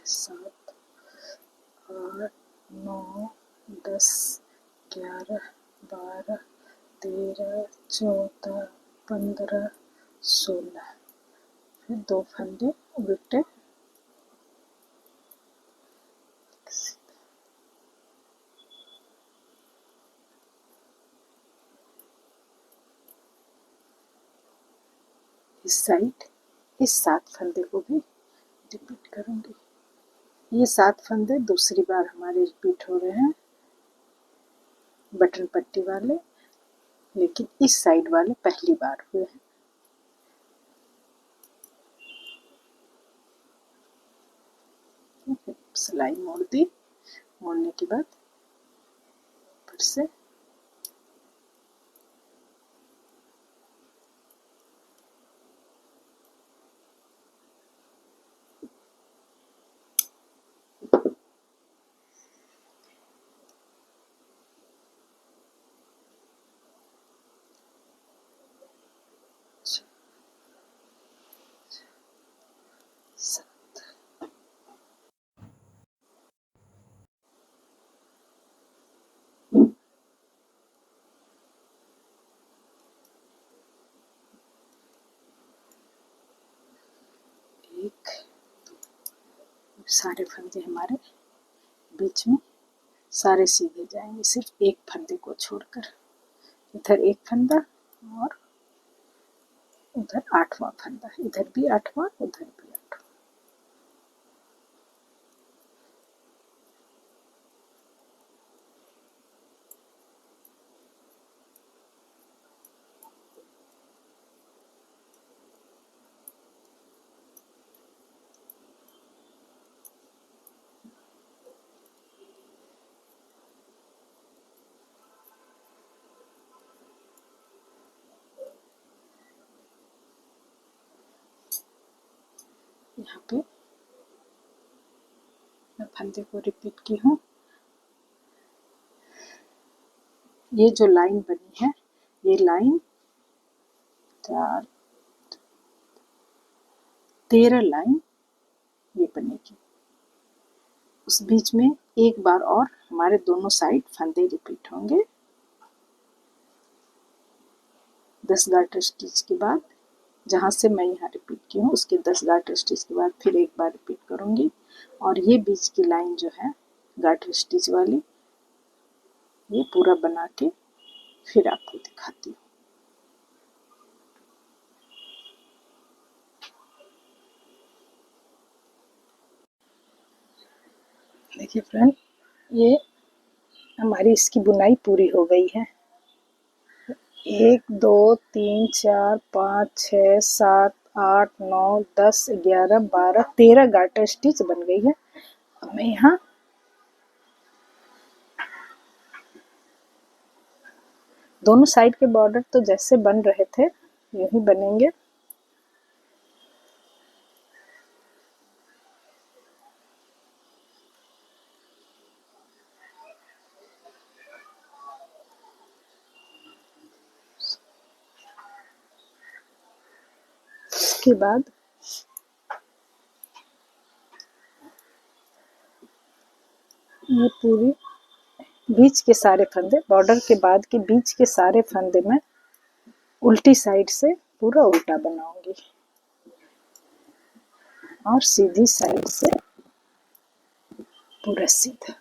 सात 8 9 10 11 12 13 14 15 16, फिर 2 फंदे उल्टे, इस साइड इस 7 फंदे को भी रिपीट करूंगी। ये 7 फंदे दूसरी बार हमारे रिपीट हो रहे हैं, बटन पट्टी वाले, लेकिन इस साइड वाले पहली बार हुए हैं। सिलाई मोड़ दी, मोड़ने के बाद फिर से सारे फंदे हमारे बीच में सारे सीधे जाएंगे, सिर्फ एक फंदे को छोड़कर। इधर एक फंदा और उधर 8वां फंदा, इधर भी 8वां, उधर भी 8वां। यहाँ पे मैं फंदे को रिपीट की हूँ। ये जो लाइन बनी है, ये लाइन 4 13 लाइन ये बनेगी। उस बीच में एक बार और हमारे दोनों साइड फंदे रिपीट होंगे। 10 गाटर स्टिच के बाद, जहाँ से मैं यहाँ रिपीट की हूँ उसके 10 गाटर स्टिच के बाद फिर एक बार रिपीट करूँगी। और ये बीच की लाइन जो है गाटर स्टिच वाली, ये पूरा बना के फिर आपको दिखाती हूँ। देखिए फ्रेंड, ये हमारी इसकी बुनाई पूरी हो गई है। 1 2 3 4 5 6 7 8 9 10 11 12 13 गाटर स्टिच बन गई है। अब मैं यहाँ दोनों साइड के बॉर्डर तो जैसे बन रहे थे यूं ही बनेंगे। उसके बाद ये पूरी बीच के सारे फंदे, बॉर्डर के बाद के बीच के सारे फंदे में उल्टी साइड से पूरा उल्टा बनाऊंगी और सीधी साइड से पूरा सीधा।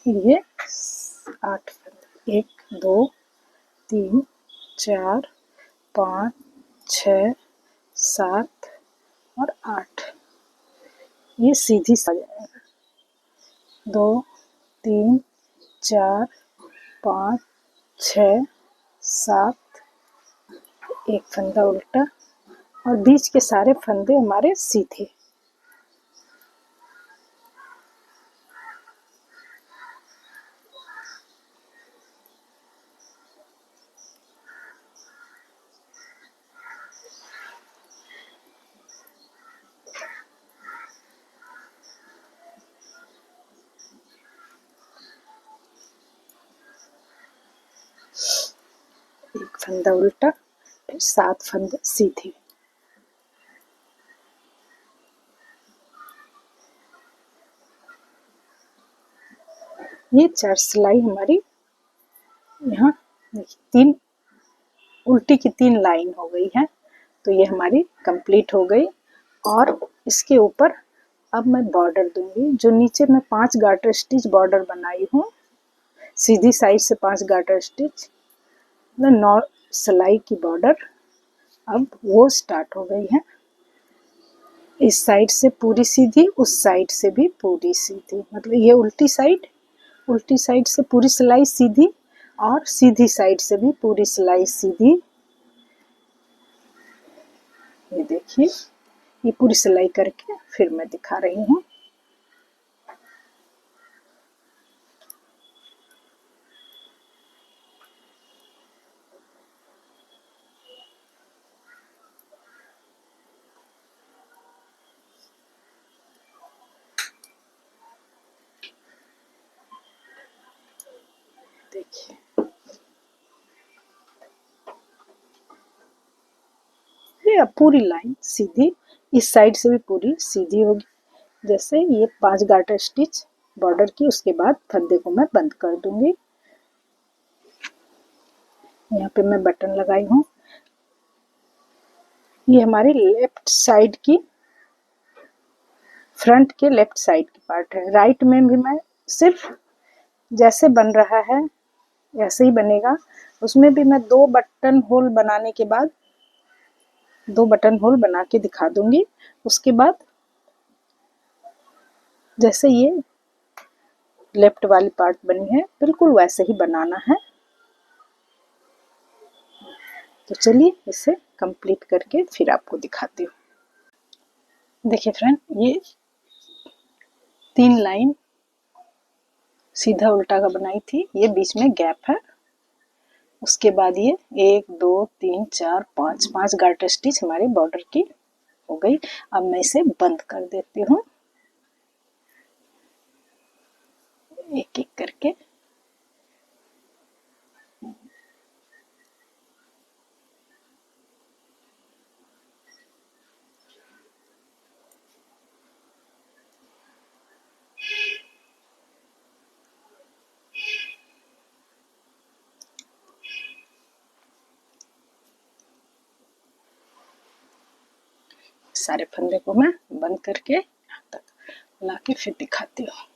ये 8 फंदे, 1 2 3 4 5 6 7 और 8, ये सीधी साइड 2 3 4 5 6 7, एक फंदा उल्टा और बीच के सारे फंदे हमारे सीधे। एक फंदा उल्टा, फिर 7 फंदे सीधे। ये 4 सिलाई हमारी यहाँ 3 उल्टी की 3 लाइन हो गई है, तो ये हमारी कंप्लीट हो गई। और इसके ऊपर अब मैं बॉर्डर दूंगी। जो नीचे मैं 5 गाटर स्टिच बॉर्डर बनाई हूँ, सीधी साइड से 5 गाटर स्टिच, 9 सिलाई की बॉर्डर अब वो स्टार्ट हो गई है। इस साइड से पूरी सीधी, उस साइड से भी पूरी सीधी, मतलब ये उल्टी साइड से पूरी सिलाई सीधी और सीधी साइड से भी पूरी सिलाई सीधी। ये देखिए, ये पूरी सिलाई करके फिर मैं दिखा रही हूँ। देखिए, ये पूरी लाइन सीधी इस साइड से भी पूरी सीधी होगी। जैसे ये 5 गार्टर स्टिच बॉर्डर की, उसके बाद फंदे को मैं बंद कर दूंगी। यहाँ पे मैं बटन लगाई हूँ। ये हमारी लेफ्ट साइड की, फ्रंट के लेफ्ट साइड की पार्ट है। राइट में भी मैं सिर्फ जैसे बन रहा है ऐसे ही बनेगा। उसमें भी मैं 2 बटन होल बनाने के बाद 2 बटन होल बना के दिखा दूंगी। उसके बाद जैसे ये लेफ्ट वाली पार्ट बनी है बिल्कुल वैसे ही बनाना है। तो चलिए इसे कंप्लीट करके फिर आपको दिखाती हूँ। देखिए फ्रेंड, ये 3 लाइन सीधा उल्टा का बनाई थी, ये बीच में गैप है। उसके बाद ये 1 2 3 4 5 गार्टर स्टिच हमारी बॉर्डर की हो गई। अब मैं इसे बंद कर देती हूँ एक एक करके। सारे फंदे को मैं बंद करके यहाँ तक ला के फिर दिखाती हूँ।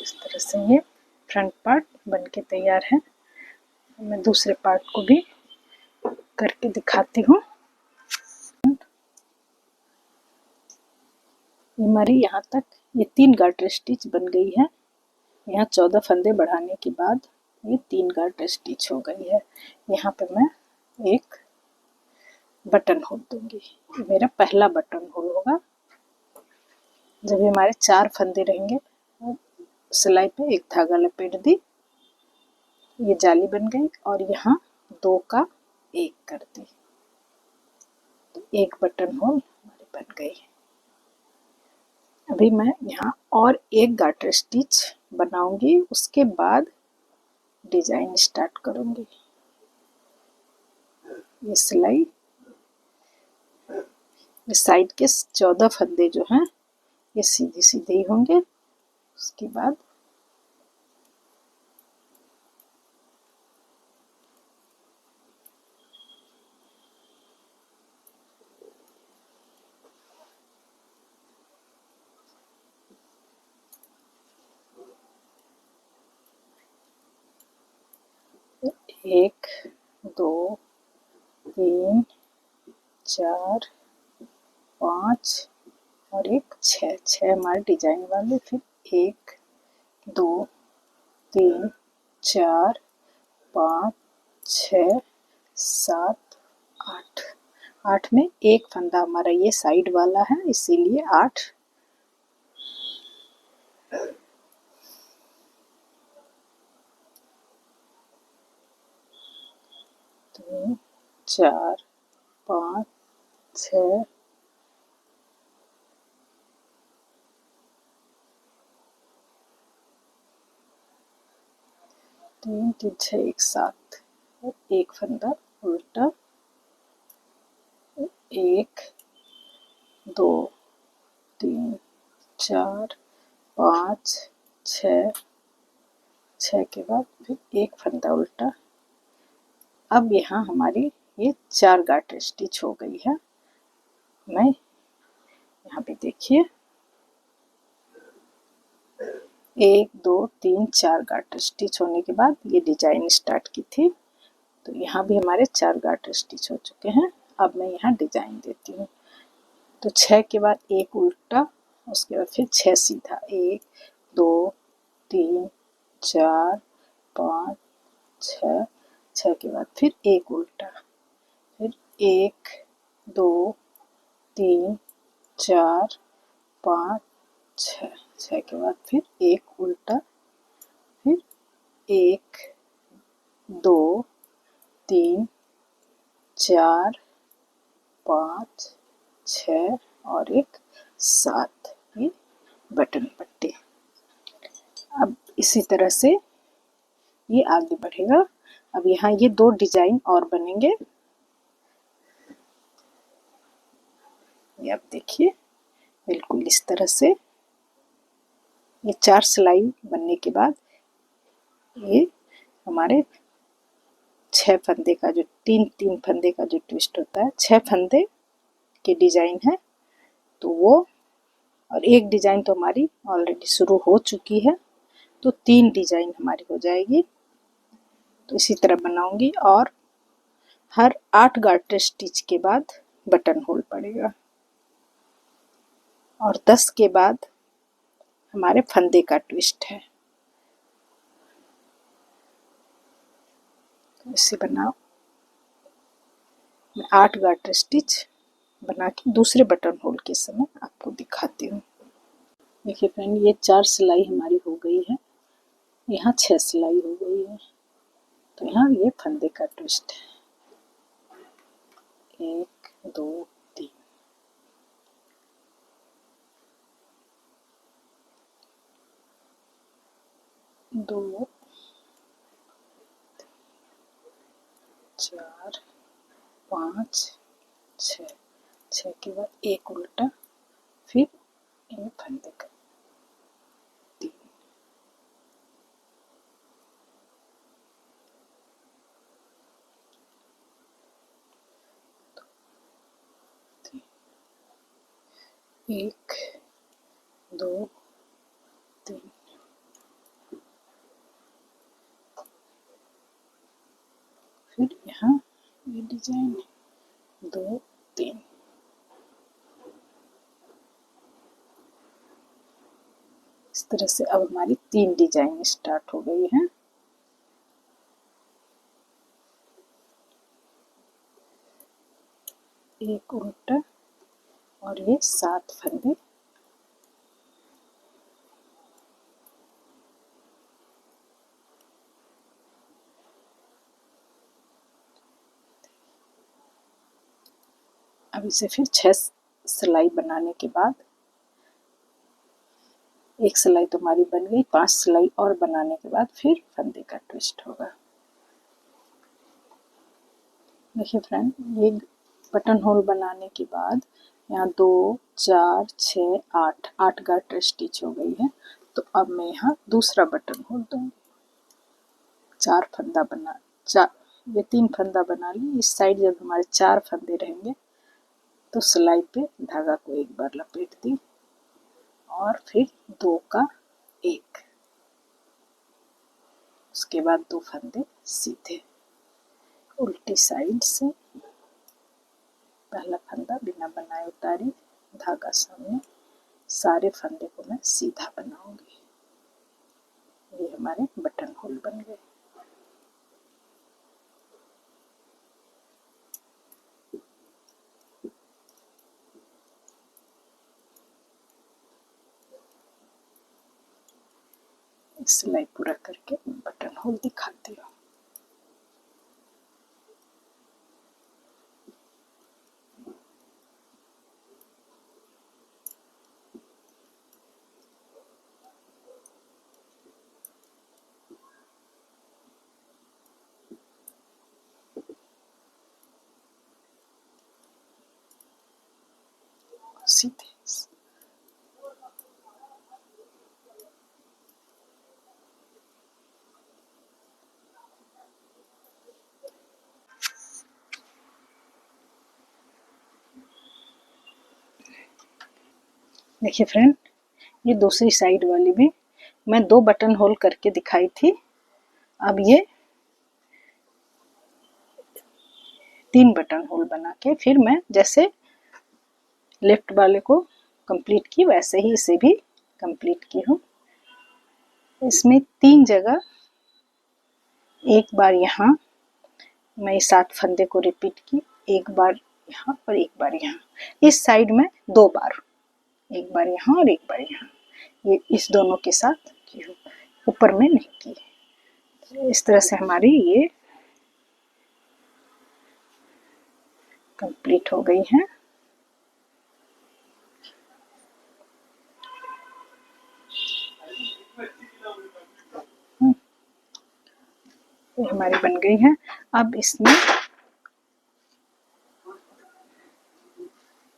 इस तरह से ये फ्रंट पार्ट बन के तैयार है। मैं दूसरे पार्ट को भी करके दिखाती हूँ। हमारी यहाँ तक ये 3 गार्टर स्टिच बन गई है। यहाँ 14 फंदे बढ़ाने के बाद ये 3 गार्टर स्टिच हो गई है। यहाँ पे मैं एक बटन होल दूंगी। ये मेरा पहला बटन होल होगा। जब हमारे 4 फंदे रहेंगे, सिलाई पे एक धागा लपेट दी, ये जाली बन गई और यहाँ 2 का 1 कर दी, तो एक बटन होल हमारी बन गई। अभी मैं यहाँ और एक गार्टर स्टिच बनाऊंगी, उसके बाद डिजाइन स्टार्ट करूंगी। ये सिलाई, ये साइड के 14 फंदे जो हैं ये सीधे सीधे ही होंगे। उसके बाद एक 2 3 4 5 और एक 6 हमारे डिजाइन वाले। फिर 1 2 3 4 5 6 7 8 8 में एक फंदा हमारा ये साइड वाला है, इसीलिए 8। तीन 4 5 6 3 3 6 1 7 और एक फंदा उल्टा। 1 2 3 4 5 6 के बाद फिर एक फंदा उल्टा। अब यहाँ हमारी ये 4 गार्टर स्टिच हो गई है। मैं यहाँ पे देखिए 1 2 3 4 गार्टर स्टिच होने के बाद ये डिजाइन स्टार्ट की थी, तो यहाँ भी हमारे 4 गार्टर स्टिच हो चुके हैं। अब मैं यहाँ डिजाइन देती हूँ। तो 6 के बाद एक उल्टा, उसके बाद फिर 6 सीधा, 1 2 3 4 5 6, 6 के बाद फिर एक उल्टा, फिर 1 2 3 4 5 6, 6 के बाद फिर एक उल्टा, फिर 1 2 3 4 5 6 और एक 7, ये बटन पट्टी। अब इसी तरह से ये आगे बढ़ेगा। अब यहाँ ये 2 डिजाइन और बनेंगे। ये आप देखिए बिल्कुल इस तरह से ये 4 सिलाई बनने के बाद ये हमारे 6 फंदे का जो 3 फंदे का जो ट्विस्ट होता है, 6 फंदे के डिजाइन है। तो वो और एक डिजाइन तो हमारी ऑलरेडी शुरू हो चुकी है, तो 3 डिजाइन हमारी हो जाएगी। तो इसी तरह बनाऊंगी और हर 8 गार्टर स्टिच के बाद बटन होल पड़ेगा और 10 के बाद हमारे फंदे का ट्विस्ट है। तो इसे बनाओ, मैं 8 गार्टर स्टिच बना के दूसरे बटन होल के समय आपको दिखाती हूँ। देखिए फ्रेंड, ये 4 सिलाई हमारी हो गई है, यहाँ 6 सिलाई हो गई है। तो यहाँ ये फंदे का ट्विस्ट है, 1 2 3। दो 4 5 6, 6 के बाद एक उल्टा, फिर ये फंदे का 3। एक 2 3, फिर यहाँ ये डिजाइन 2 3। इस तरह से अब हमारी 3 डिजाइन स्टार्ट हो गई हैं। एक उल्टा और ये 7 फंदे। अब इसे फिर 6 सिलाई बनाने के बाद, एक सिलाई तो हमारी बन गई, 5 सिलाई और बनाने के बाद फिर फंदे का ट्विस्ट होगा। देखिए फ्रेंड, ये बटन होल बनाने के बाद यहाँ 2 4 6 8, 8 गार्टर स्टिच हो गई है। तो अब मैं यहाँ दूसरा बटन होल दूंगी। 4 फंदा बना, 4 ये 3 फंदा बना ली। इस साइड जब हमारे 4 फंदे रहेंगे तो सिलाई पे धागा को एक बार लपेट दी और फिर 2 का 1, उसके बाद 2 फंदे सीधे उल्टी साइड से। पहला फंदा बिना बनाए उतारी, धागा सामने, सारे फंदे को मैं सीधा बनाऊंगी। ये हमारे बटन होल बन गए। सिलाई पूरा करके बटन होल दिखाती हूँ। सीधे देखिए फ्रेंड, ये दूसरी साइड वाली भी मैं 2 बटन होल करके दिखाई थी। अब ये 3 बटन होल बना के फिर मैं जैसे लेफ्ट वाले को कंप्लीट की वैसे ही इसे भी कंप्लीट की हूँ। इसमें 3 जगह, एक बार यहाँ मैं 7 फंदे को रिपीट की, एक बार यहाँ और एक बार यहाँ। इस साइड में 2 बार, एक बार यहाँ और एक बार यहाँ, ये इस दोनों के साथ की हूँ, ऊपर में नहीं की। इस तरह से हमारी ये कंप्लीट हो गई है। ये हमारी बन गई है। अब इसमें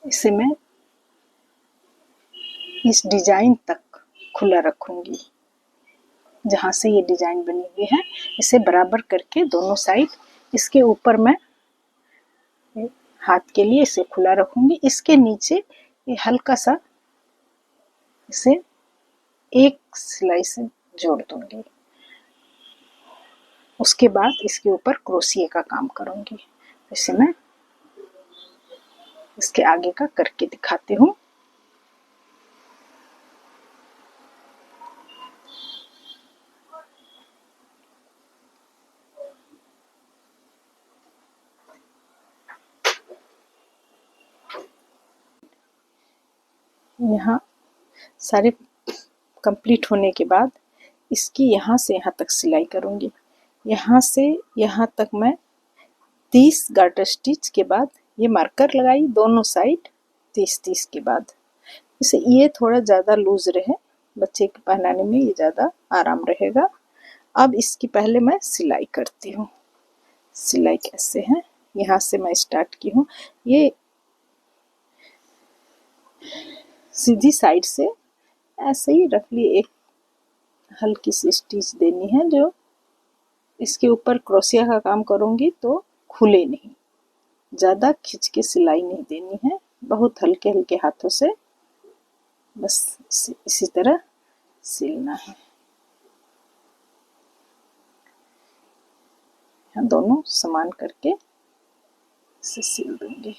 इसे मैं इस डिजाइन तक खुला रखूंगी, जहां से ये डिजाइन बनी हुई है इसे बराबर करके दोनों साइड इसके ऊपर मैं हाथ के लिए इसे खुला रखूंगी। इसके नीचे ये हल्का सा इसे एक सिलाई से जोड़ दूंगी। उसके बाद इसके ऊपर क्रोशिया का काम करूंगी। इसे मैं इसके आगे का करके दिखाती हूँ। यहाँ सारे कंप्लीट होने के बाद इसकी यहाँ से यहाँ तक सिलाई करूँगी। यहाँ से यहाँ तक मैं 30 गार्टर स्टिच के बाद ये मार्कर लगाई दोनों साइड 30-30 के बाद। इसे ये थोड़ा ज़्यादा लूज रहे, बच्चे के पहनाने में ये ज़्यादा आराम रहेगा। अब इसकी पहले मैं सिलाई करती हूँ। सिलाई कैसे है, यहाँ से मैं स्टार्ट की हूँ। ये सीधी साइड से ऐसे ही रफली एक हल्की सी स्टिच देनी है, जो इसके ऊपर क्रोशिया का काम करूँगी तो खुले नहीं, ज़्यादा खींच के सिलाई नहीं देनी है, बहुत हल्के हल्के हाथों से बस इसी तरह सिलना है। यहाँ दोनों समान करके इसे सिल दूंगी।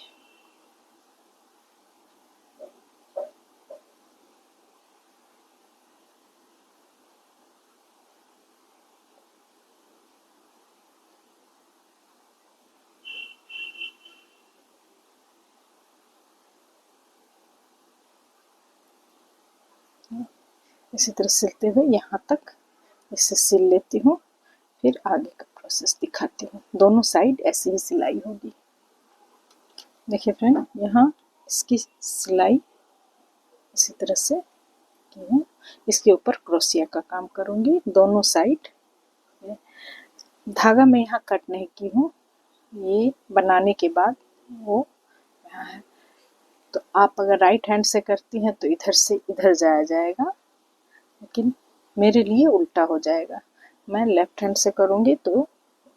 इसी तरह सिलते हुए यहाँ तक इसे सिल लेती हूँ, फिर आगे का प्रोसेस दिखाती हूँ। दोनों साइड ऐसी ही सिलाई होगी। देखिए फ्रेंड, यहाँ इसकी सिलाई इसी तरह से की हूँ। इसके ऊपर क्रोशिया का काम करूँगी दोनों साइड। धागा मैं यहाँ कट नहीं की हूँ, ये बनाने के बाद वो यहाँ है। तो आप अगर राइट हैंड से करती हैं तो इधर से इधर जाया जाएगा, लेकिन मेरे लिए उल्टा हो जाएगा। मैं लेफ्ट हैंड से करूँगी तो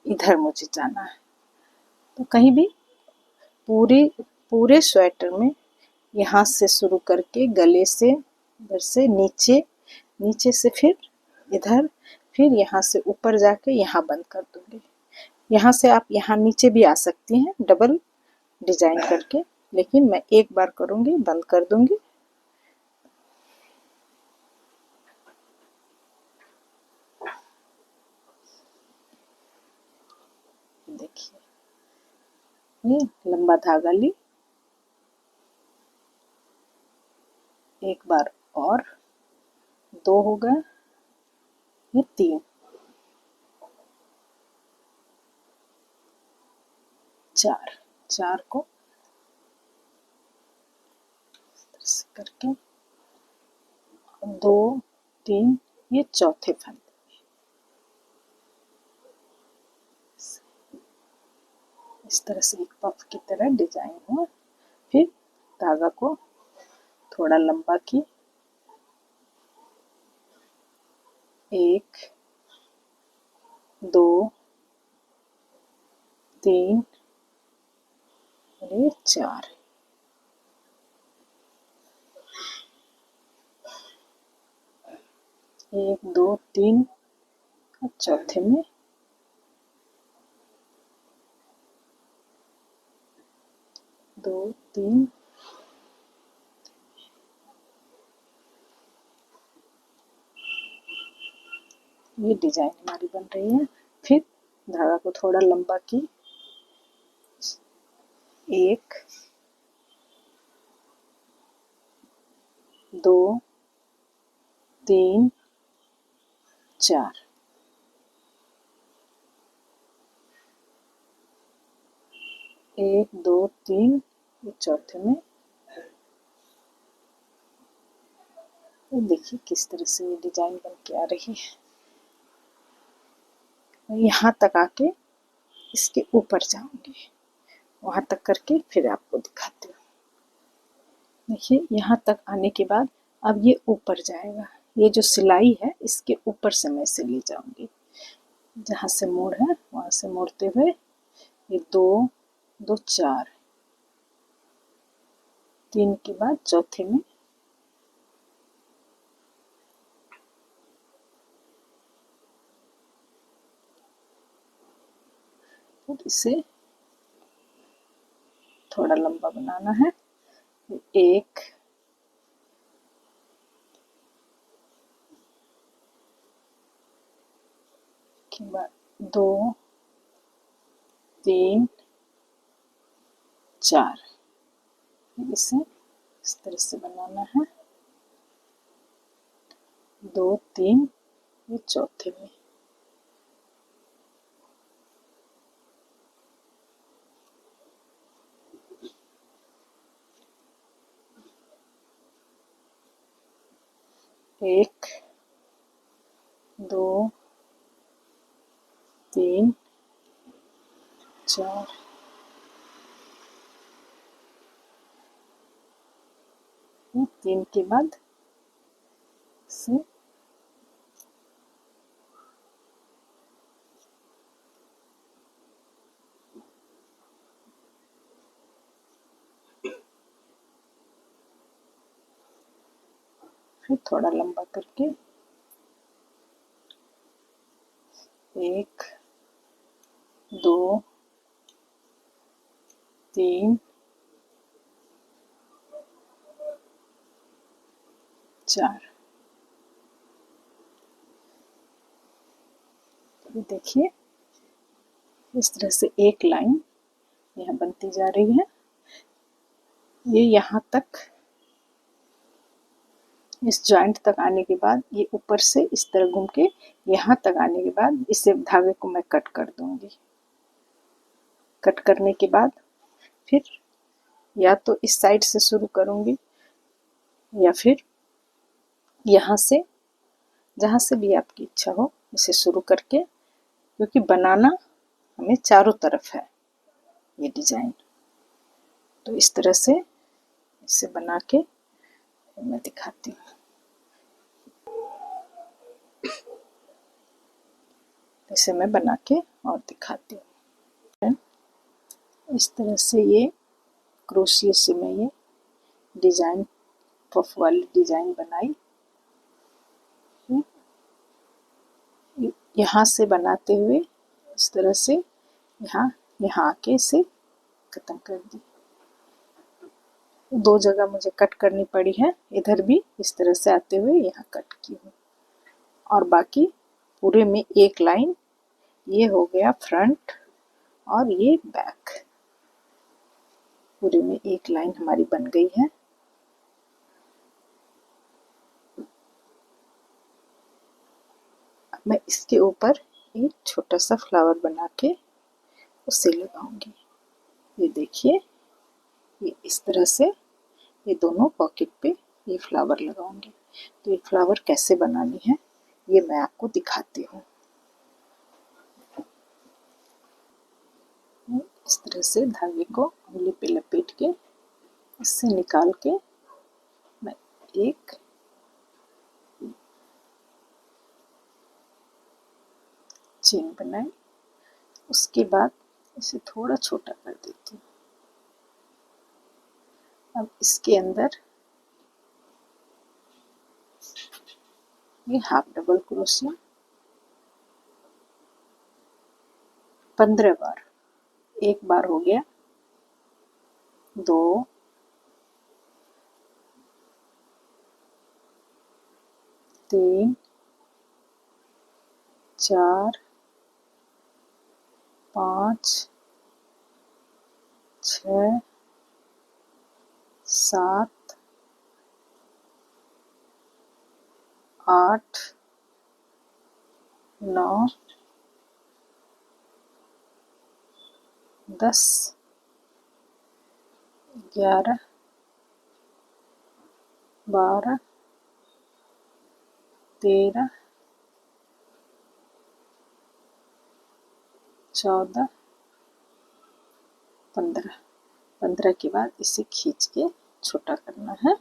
इधर मुझे जाना है। तो कहीं भी पूरे पूरे स्वेटर में यहाँ से शुरू करके गले से इधर से नीचे, नीचे से फिर इधर, फिर यहाँ से ऊपर जाके यहाँ बंद कर दूंगी। यहाँ से आप यहाँ नीचे भी आ सकती हैं डबल डिजाइन करके, लेकिन मैं एक बार करूँगी, बंद कर दूंगी। देखिए, ये लंबा धागा ली, एक बार और, 2 हो गए, ये 3, 4, 4 को करके 2 3, ये चौथे फंदे। इस तरह से एक पफ की तरह डिजाइन हो। फिर धागा को थोड़ा लंबा की, 1 2 3 और 4। एक 2 3 और चौथे में 2 3 ये डिजाइन हमारी बन रही है। फिर धागा को थोड़ा लंबा की 1 2 3 4 1 2 3 चौथे में देखिए किस तरह से ये डिजाइन बन के आ रही है। यहाँ तक आके इसके ऊपर जाऊंगी, वहां तक करके फिर आपको दिखाती हूँ। देखिए यहाँ तक आने के बाद अब ये ऊपर जाएगा। ये जो सिलाई है इसके ऊपर से मैं इसे ले जाऊंगी। जहाँ से मोड़ है वहां से मोड़ते हुए ये 2 2 4 3 के बाद चौथे में फिर इसे थोड़ा लंबा बनाना है। 1 के बाद 2 3 4 इसे इस तरह से बनाना है। 2 3 ये चौथे में एक 2 3 4 3 के बाद से फिर थोड़ा लंबा करके 1 2 3 4 देखिए इस तरह से एक लाइन यहाँ बनती जा रही है। ये यहाँ तक इस जॉइंट तक आने के बाद ये ऊपर से इस तरह घूम के यहाँ तक आने के बाद इसे धागे को मैं कट कर दूंगी। कट करने के बाद फिर या तो इस साइड से शुरू करूंगी या फिर यहाँ से, जहाँ से भी आपकी इच्छा हो इसे शुरू करके, क्योंकि बनाना हमें चारों तरफ है ये डिजाइन, तो इस तरह से इसे बना के मैं दिखाती हूँ। इसे मैं बना के और दिखाती हूँ। इस तरह से ये क्रोशिया से मैं ये डिजाइन पफ वाली डिजाइन बनाई। यहाँ से बनाते हुए इस तरह से यहाँ आके इसे खत्म कर दी। 2 जगह मुझे कट करनी पड़ी है, इधर भी इस तरह से आते हुए यहाँ कट की हूँ और बाकी पूरे में एक लाइन। ये हो गया फ्रंट और ये बैक, पूरे में एक लाइन हमारी बन गई है। अब मैं इसके ऊपर एक छोटा सा फ्लावर बना के उसे लगाऊंगी। ये देखिए ये इस तरह से ये दोनों पॉकेट पे ये फ्लावर लगाऊंगी। तो ये फ्लावर कैसे बनानी है ये मैं आपको दिखाती हूँ। इस तरह से धागे को उंगली पे लपेट के इससे निकाल के मैं एक चेन बनाई। उसके बाद इसे थोड़ा छोटा कर देती हूँ। अब इसके अंदर ये हाफ डबल क्रोशिया 15 बार, एक बार हो गया, 2 3 4 5 6 7 8 9 10 11 12 13 14 15 15 के बाद इसे खींच के छोटा करना है।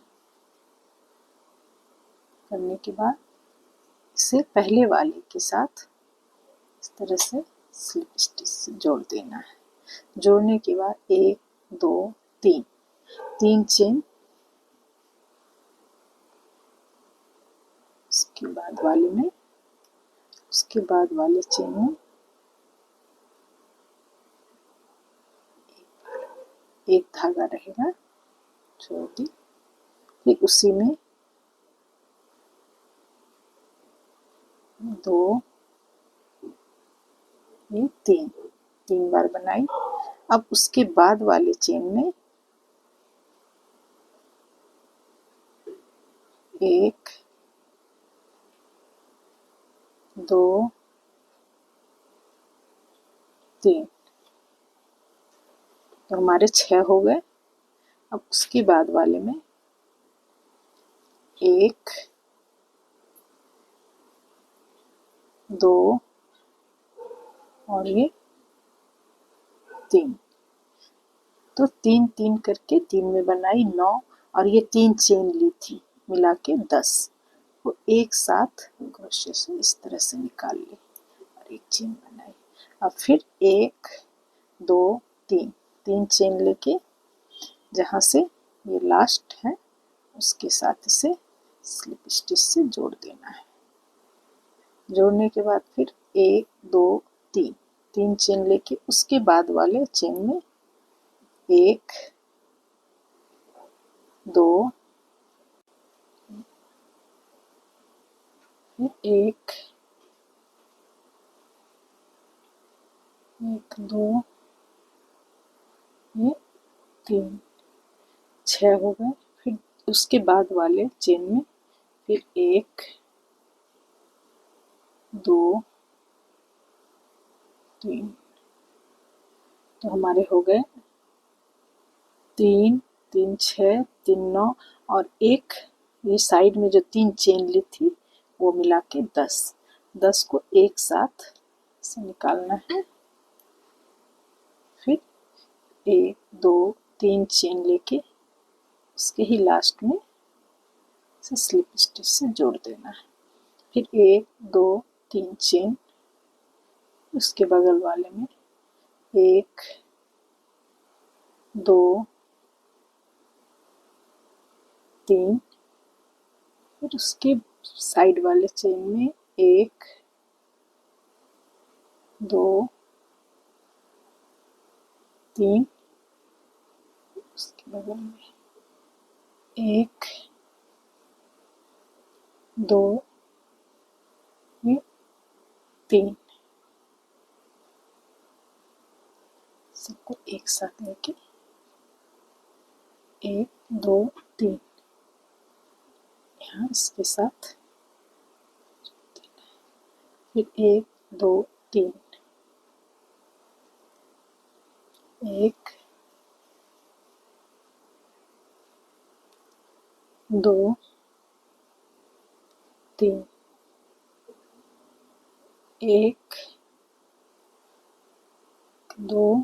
करने के बाद इसे पहले वाले के साथ इस तरह से स्लिप स्टिच से जोड़ देना है। जोड़ने के बाद 1 2 3 3 चेन, उसके बाद वाले में, उसके बाद वाले चेन में एक धागा रहेगा, छोड़ दी। फिर उसी में 2 ये 3 बार बनाई। अब उसके बाद वाले चेन में 1 2 3, तो हमारे 6 हो गए। अब उसके बाद वाले में 1 2 और ये 3, तो 3 3 करके 3 में बनाई 9, और ये 3 चेन ली थी मिला के 10, वो एक साथ क्रोशे से इस तरह से निकाल ली और एक चेन बनाई। अब फिर 1 2 3 3 चेन लेके जहाँ से ये लास्ट है उसके साथ इसे स्लिप स्टिच से जोड़ देना है। जोड़ने के बाद फिर 1 2 3 3 चेन लेके उसके बाद वाले चेन में 1 2 1 1 2 ये 3 6 हो गए। फिर उसके बाद वाले चेन में फिर 1 2 3, तो हमारे हो गए 3 3 6 3 9, और एक ये साइड में जो 3 चेन ली थी वो मिला के 10 10 को एक साथ से निकालना है। फिर 1 2 3 चेन लेके उसके ही लास्ट में से स्लिप स्टिच से जोड़ देना है। फिर 1 2 3 चेन, उसके बगल वाले में 1 2 3, फिर उसके साइड वाले चेन में 1 2 3, उसके बगल में 1 2 3, सबको एक साथ लेके 1 2 3 यहाँ इसके साथ, फिर 1 2 3 1 2 3 1 2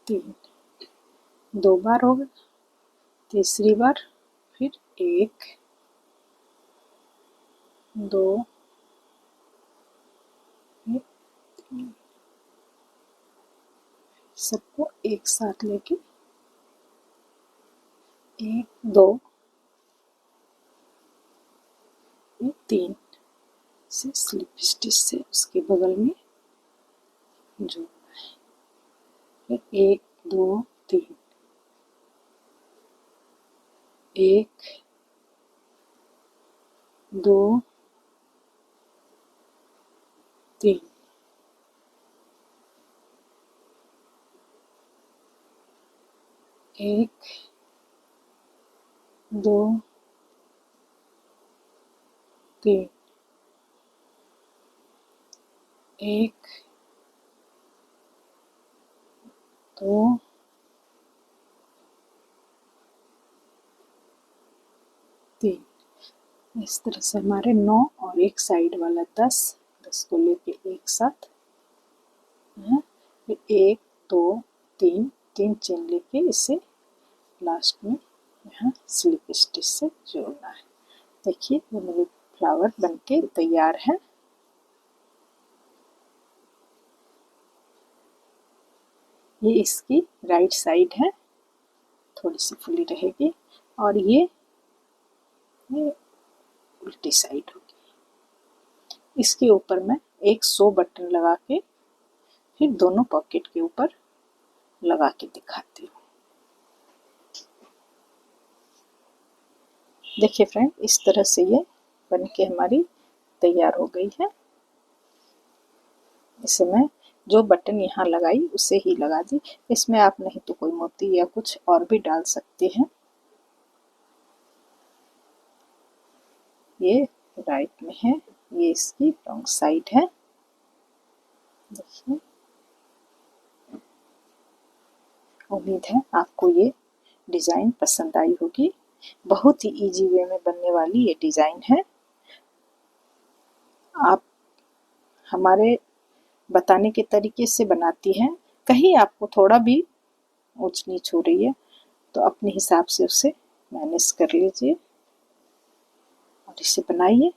3, 2 बार हो गए। तीसरी बार फिर 1 2 3, सबको एक साथ लेके 1 2 3 से स्लिप स्टिच से उसके बगल में जोड़ना है। 1 2 3, 1 2 3, 1 2 3, 1 2 3। इस तरह से हमारे 9 और एक साइड वाला 10 को लेके एक साथ है। फिर 1 2 3 3 चेन लेके इसे लास्ट में यहाँ स्लिप स्टिच से जोड़ना है। देखिए ये मेरे फ्लावर बनके तैयार है। ये इसकी राइट साइड है, थोड़ी सी फुली रहेगी, और ये उल्टी साइड होगी। इसके ऊपर मैं एक 100 बटन लगा के फिर दोनों पॉकेट के ऊपर लगा के दिखाती हूँ। देखिए फ्रेंड, इस तरह से ये बन के हमारी तैयार हो गई है। इसे मैं जो बटन यहाँ लगाई उसे ही लगा दी। इसमें आप नहीं तो कोई मोती या कुछ और भी डाल सकते हैं। ये राइट में है, ये इसकी रॉन्ग साइड है। देखिए, उम्मीद है आपको ये डिज़ाइन पसंद आई होगी। बहुत ही इजी वे में बनने वाली ये डिज़ाइन है। आप हमारे बताने के तरीके से बनाती हैं, कहीं आपको थोड़ा भी ऊंच नीच हो रही है तो अपने हिसाब से उसे मैनेज कर लीजिए और इसे बनाइए।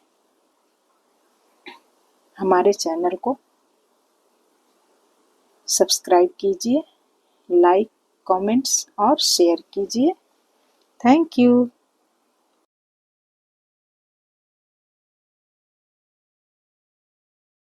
हमारे चैनल को सब्सक्राइब कीजिए, लाइक, कमेंट्स और शेयर कीजिए। Thank you.